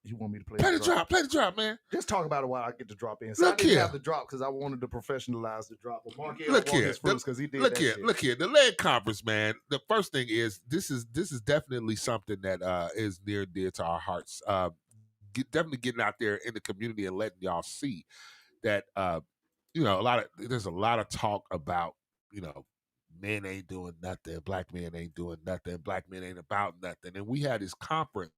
You want me to play Play the drop. Play the drop, man. Just talk about it while I get the drop in. So Look I didn't here. have the drop because I wanted to professionalize the drop. But Mark Look won here. his first because he did Look that here. shit. Look here. The leg conference, man. The first thing is this is definitely something that is near and dear to our hearts. Definitely getting out there in the community and letting y'all see that there's a lot of talk about, men ain't doing nothing, black men ain't doing nothing, black men ain't about nothing. And we had this conference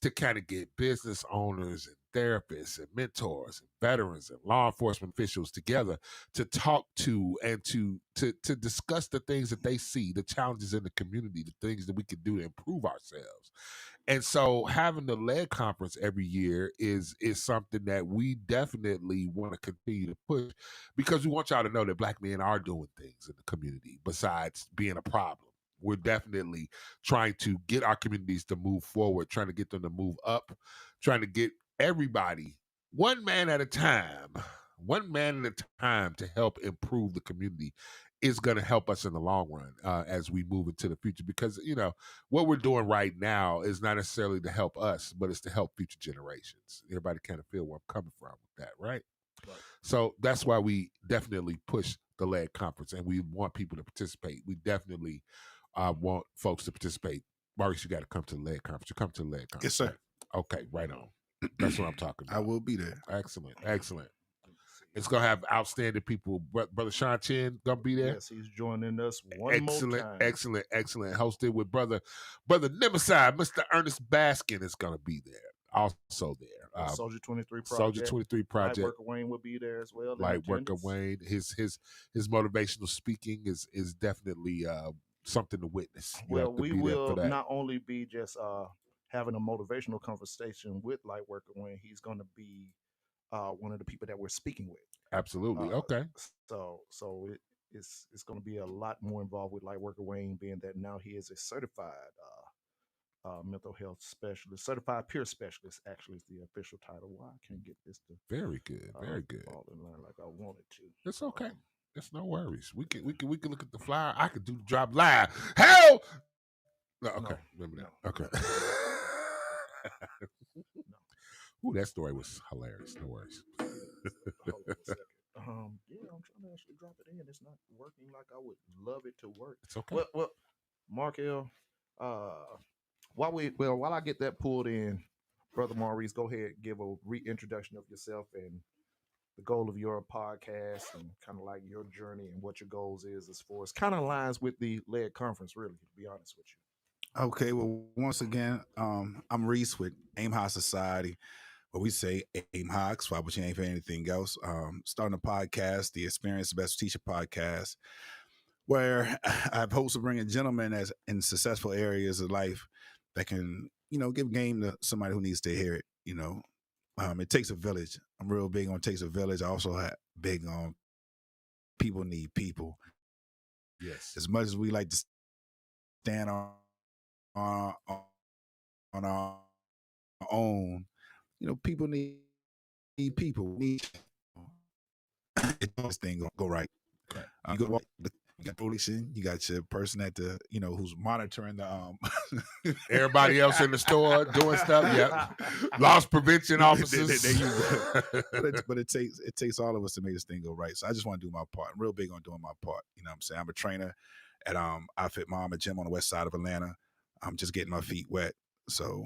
to kind of get business owners and therapists and mentors and veterans and law enforcement officials together to talk to and to discuss the things that they see, the challenges in the community, the things that we can do to improve ourselves. And so having the leg conference every year is something that we definitely want to continue to push because we want y'all to know that black men are doing things in the community besides being a problem. We're definitely trying to get our communities to move forward, trying to get them to move up, trying to get everybody one man at a time to help improve the community is going to help us in the long run as we move into the future. Because, what we're doing right now is not necessarily to help us, but it's to help future generations. Everybody kind of feel where I'm coming from with that, right? So that's why we definitely push the lead conference, and we want people to participate. We definitely want folks to participate. Marice, you got to come to the lead conference. You come to the lead conference. Yes, sir. Okay, right on. That's what I'm talking about. I will be there. Excellent, excellent. It's gonna have outstanding people. Brother Sean Chin gonna be there. Yes, he's joining us one more time. Excellent. Hosted with brother Nemesis, Mr. Ernest Baskin is gonna be there. Also there. Soldier 23 Project. Soldier 23 Project. Lightworker Wayne will be there as well. Lightworker Wayne. His motivational speaking is definitely something to witness. Well, we will not only be just having a motivational conversation with Lightworker Wayne, he's going to be one of the people that we're speaking with. Absolutely. Okay. So it's going to be a lot more involved with Lightworker Wayne, being that now he is a certified mental health specialist, certified peer specialist. Actually, is the official title. Why I can't get this to very good, fall in line like I wanted to. It's okay. It's no worries. We can look at the flyer. I could do the drop live. Hell. No, okay. Remember that. Okay. Ooh, that story was hilarious. No worries. Hold on a second. Yeah, I'm trying to actually drop it in. It's not working like I would love it to work. It's okay. Well, Mark L. While I get that pulled in, Brother Marice, go ahead, give a reintroduction of yourself and the goal of your podcast and kind of like your journey and what your goals is as far as kind of aligns with the lead conference, really, to be honest with you. Okay, well, once again, I'm Reese with Aim High Society, where we say aim high, but you ain't for anything else. Starting a podcast, the Experience the Best Teacher podcast, where I hope to bring a gentleman that's in successful areas of life that can, give game to somebody who needs to hear it. It takes a village. I'm real big on takes a village. I also have big on people need people. Yes. As much as we like to stand on our own, people need people. This thing gonna go right. You got policing. You got your person at the, who's monitoring the everybody else in the store doing stuff. Yep. Loss prevention officers. But it takes all of us to make this thing go right. So I just want to do my part. I'm real big on doing my part. You know what I'm saying? I'm a trainer at Outfit Mom, a gym on the west side of Atlanta. I'm just getting my feet wet. So,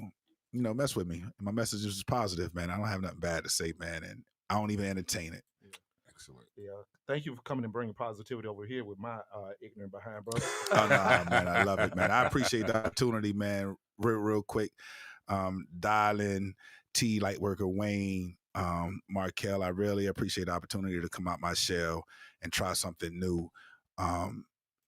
mess with me. My message is positive, man. I don't have nothing bad to say, man, and I don't even entertain it. Excellent. Yeah. Thank you for coming and bringing positivity over here with my ignorant behind, brother. Oh, no, man. I love it, man. I appreciate the opportunity, man. Real quick. Dialing T, Lightworker Wayne, Markel. I really appreciate the opportunity to come out my shell and try something new.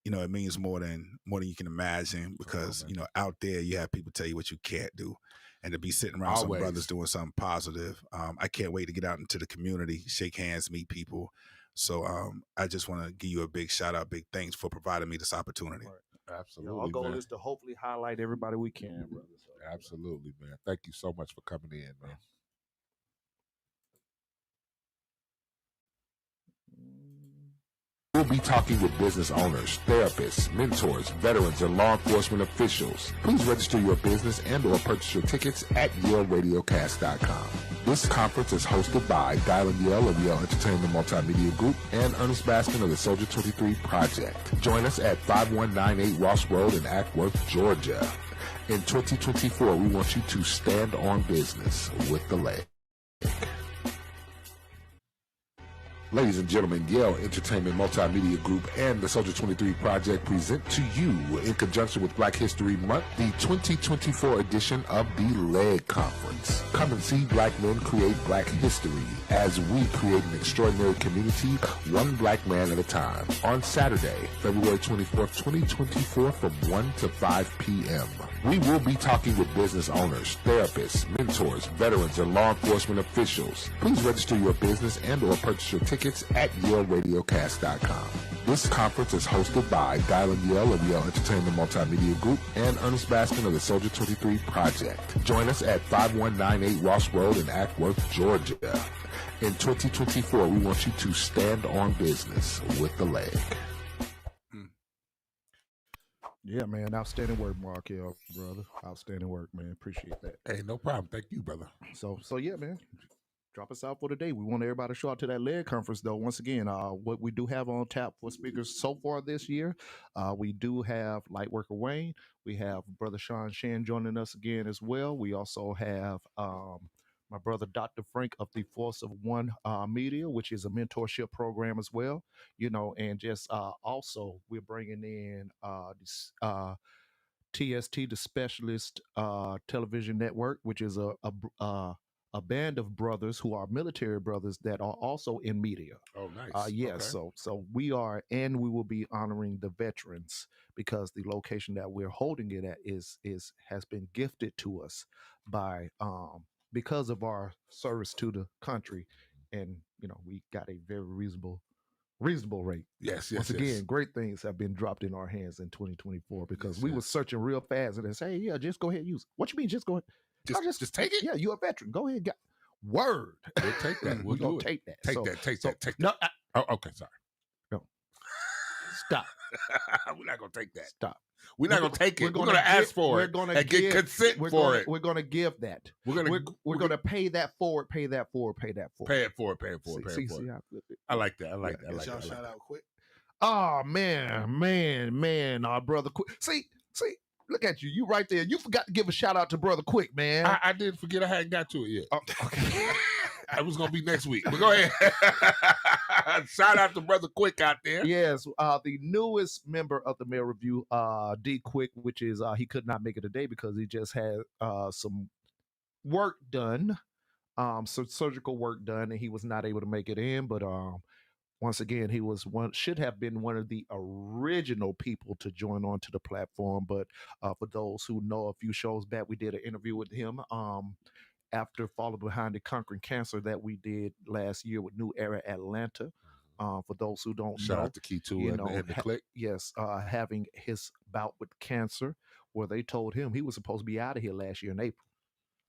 It means more than you can imagine because, out there you have people tell you what you can't do. And to be sitting around some brothers doing something positive. I can't wait to get out into the community, shake hands, meet people. So I just want to give you a big shout out, big thanks for providing me this opportunity. Right. Absolutely. Our goal is to hopefully highlight everybody we can, brother. So. Absolutely, man. Thank you so much for coming in, man. We'll be talking with business owners, therapists, mentors, veterans, and law enforcement officials. Please register your business and or purchase your tickets at YaleRadioCast.com. This conference is hosted by Dylan Yale of Yale Entertainment Multimedia Group and Ernest Baskin of the Soldier 23 Project. Join us at 5198 Ross Road in Acworth, Georgia. In 2024, we want you to stand on business with the leg. Ladies and gentlemen, Yale Entertainment Multimedia Group and the Soldier 23 Project present to you, in conjunction with Black History Month, the 2024 edition of the LEG Conference. Come and see Black men create Black history as we create an extraordinary community, one Black man at a time. On Saturday, February 24th, 2024 from 1 to 5 p.m. We will be talking with business owners, therapists, mentors, veterans, and law enforcement officials. Please register your business and or purchase your tickets at YaleRadioCast.com. This conference is hosted by Dylan Yale of Yale Entertainment Multimedia Group and Ernest Baskin of the Soldier 23 Project. Join us at 5198 Ross Road in Acworth, Georgia. In 2024, we want you to stand on business with the leg. Yeah, man. Outstanding work, Markel, brother. Outstanding work, man. Appreciate that. Hey, no problem. Thank you, brother. So yeah, man. drop us out for today. We want everybody to show out to that lead conference, though. Once again, what we do have on tap for speakers so far this year, we do have Lightworker Wayne. We have Brother Sean Shan joining us again as well. We also have my brother Dr. Frank of the Force of One Media, which is a mentorship program as well. And just also we're bringing in this. TST, the Specialist Television Network, which is a band of brothers who are military brothers that are also in media. Oh, nice. Yes. Okay. So we are, and we will be honoring the veterans because the location that we're holding it at has been gifted to us by because of our service to the country, and we got a very reasonable rate. Yes. Once again, great things have been dropped in our hands in 2024 because we were searching real fast and they say, hey, yeah, just go ahead and use it. What you mean, just go ahead? Just take it? Yeah, you're a veteran. Go ahead. Word. We'll take that. We'll gonna do it. take that. Take that. No. Okay, sorry. No. Stop. We're not going to take that. Stop. We're not going to take it. We're going to ask for it and get consent for it. We're going to give that. We're going to pay that forward, pay that forward, pay that forward. Pay it forward. I like that. I like that. Y'all shout out quick. Oh, man. Our brother Quick. See, look at you. You right there. You forgot to give a shout out to Brother Quick, man. I didn't forget. I hadn't got to it yet. Oh, okay. It was going to be next week. But go ahead. Shout out to Brother Quick out there. Yes, the newest member of the Mail Review, D Quick, which is he could not make it today because he just had some work done, some surgical work done, and he was not able to make it in. But once again, he should have been one of the original people to join onto the platform. But for those who know, a few shows back, we did an interview with him. After Falling Behind the Conquering Cancer that we did last year with New Era Atlanta. For those who don't know. Shout out to Key 2 and the Click. Yes, having his bout with cancer where they told him he was supposed to be out of here last year in April.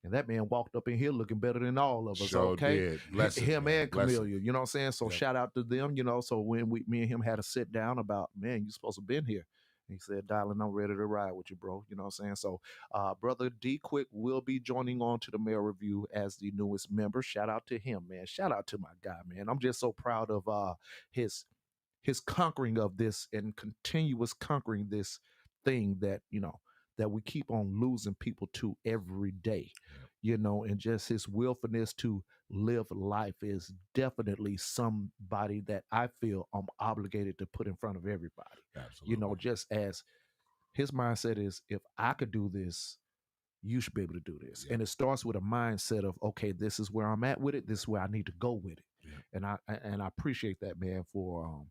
And that man walked up in here looking better than all of us, Sure okay? did. Bless him man. and Bless Camellia, you know what I'm saying? So shout out to them, so when me and him had a sit down about, man, you supposed to have been here. He said, darling, I'm ready to ride with you, bro. You know what I'm saying? So Brother D Quick will be joining on to the Mail Review as the newest member. Shout out to him, man. Shout out to my guy, man. I'm just so proud of his conquering of this and continuous conquering this thing that, that we keep on losing people to every day. And just his willfulness to live life is definitely somebody that I feel I'm obligated to put in front of everybody. Absolutely. Just as his mindset is, if I could do this, you should be able to do this. And it starts with a mindset of, okay, this is where I'm at with it. This is where I need to go with it. And I appreciate that, man, for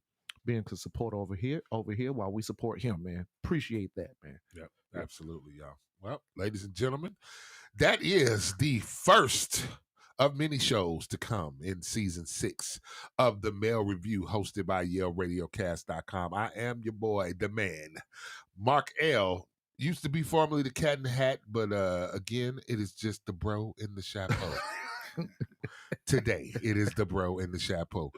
being to support over here while we support him, man. Appreciate that, man. Yep, absolutely, y'all. Well, ladies and gentlemen, that is the first of many shows to come in season 6 of the Mail Review hosted by YaleRadioCast.com. I am your boy, the man, Mark L. Used to be formerly the Cat in the Hat, but again, it is just the bro in the chapeau. Today, it is the bro in the chapeau.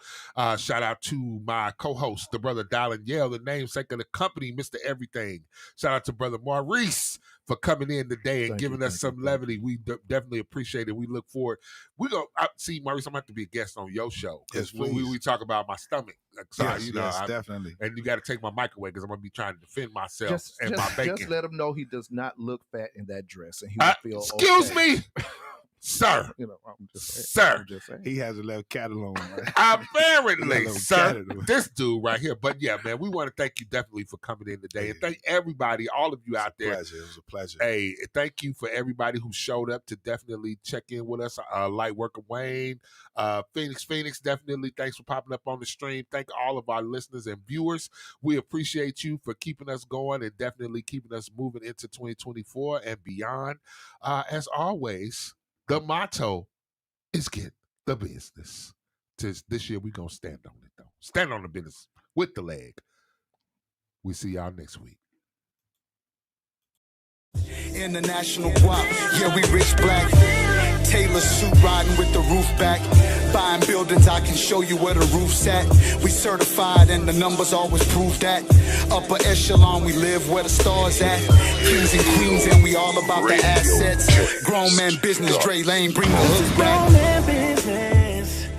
Shout out to my co-host, the brother Dylan Yale, the namesake of the company, Mr. Everything. Shout out to brother Marice for coming in today and giving us some levity. We definitely appreciate it. We look forward. We're going to see, Marice, I'm going to have to be a guest on your show. Yes, when we talk about my stomach. Yes, definitely. And you got to take my mic away because I'm going to be trying to defend myself and my bacon. Just let him know he does not look fat in that dress. And he will feel excuse okay. me. Sir, I'm just saying. He has a little cattle on. Right? Apparently, sir, this dude right here. But yeah, man, we want to thank you definitely for coming in today, and thank everybody, all of you out there. It was a pleasure. Hey, thank you for everybody who showed up to definitely check in with us. Lightworker Wayne, Phoenix, definitely. Thanks for popping up on the stream. Thank all of our listeners and viewers. We appreciate you for keeping us going and definitely keeping us moving into 2024 and beyond. As always. The motto is get the business. This year, we're going to stand on it, though. Stand on the business with the leg. We see y'all next week. International guap, yeah, we rich black. Tailor suit riding with the roof back. Buying buildings, I can show you where the roof's at. We certified and the numbers always prove that. Upper echelon, we live where the stars at. Kings and queens, and we all about the assets. Grown man business, Dre Lane, bring the hook back.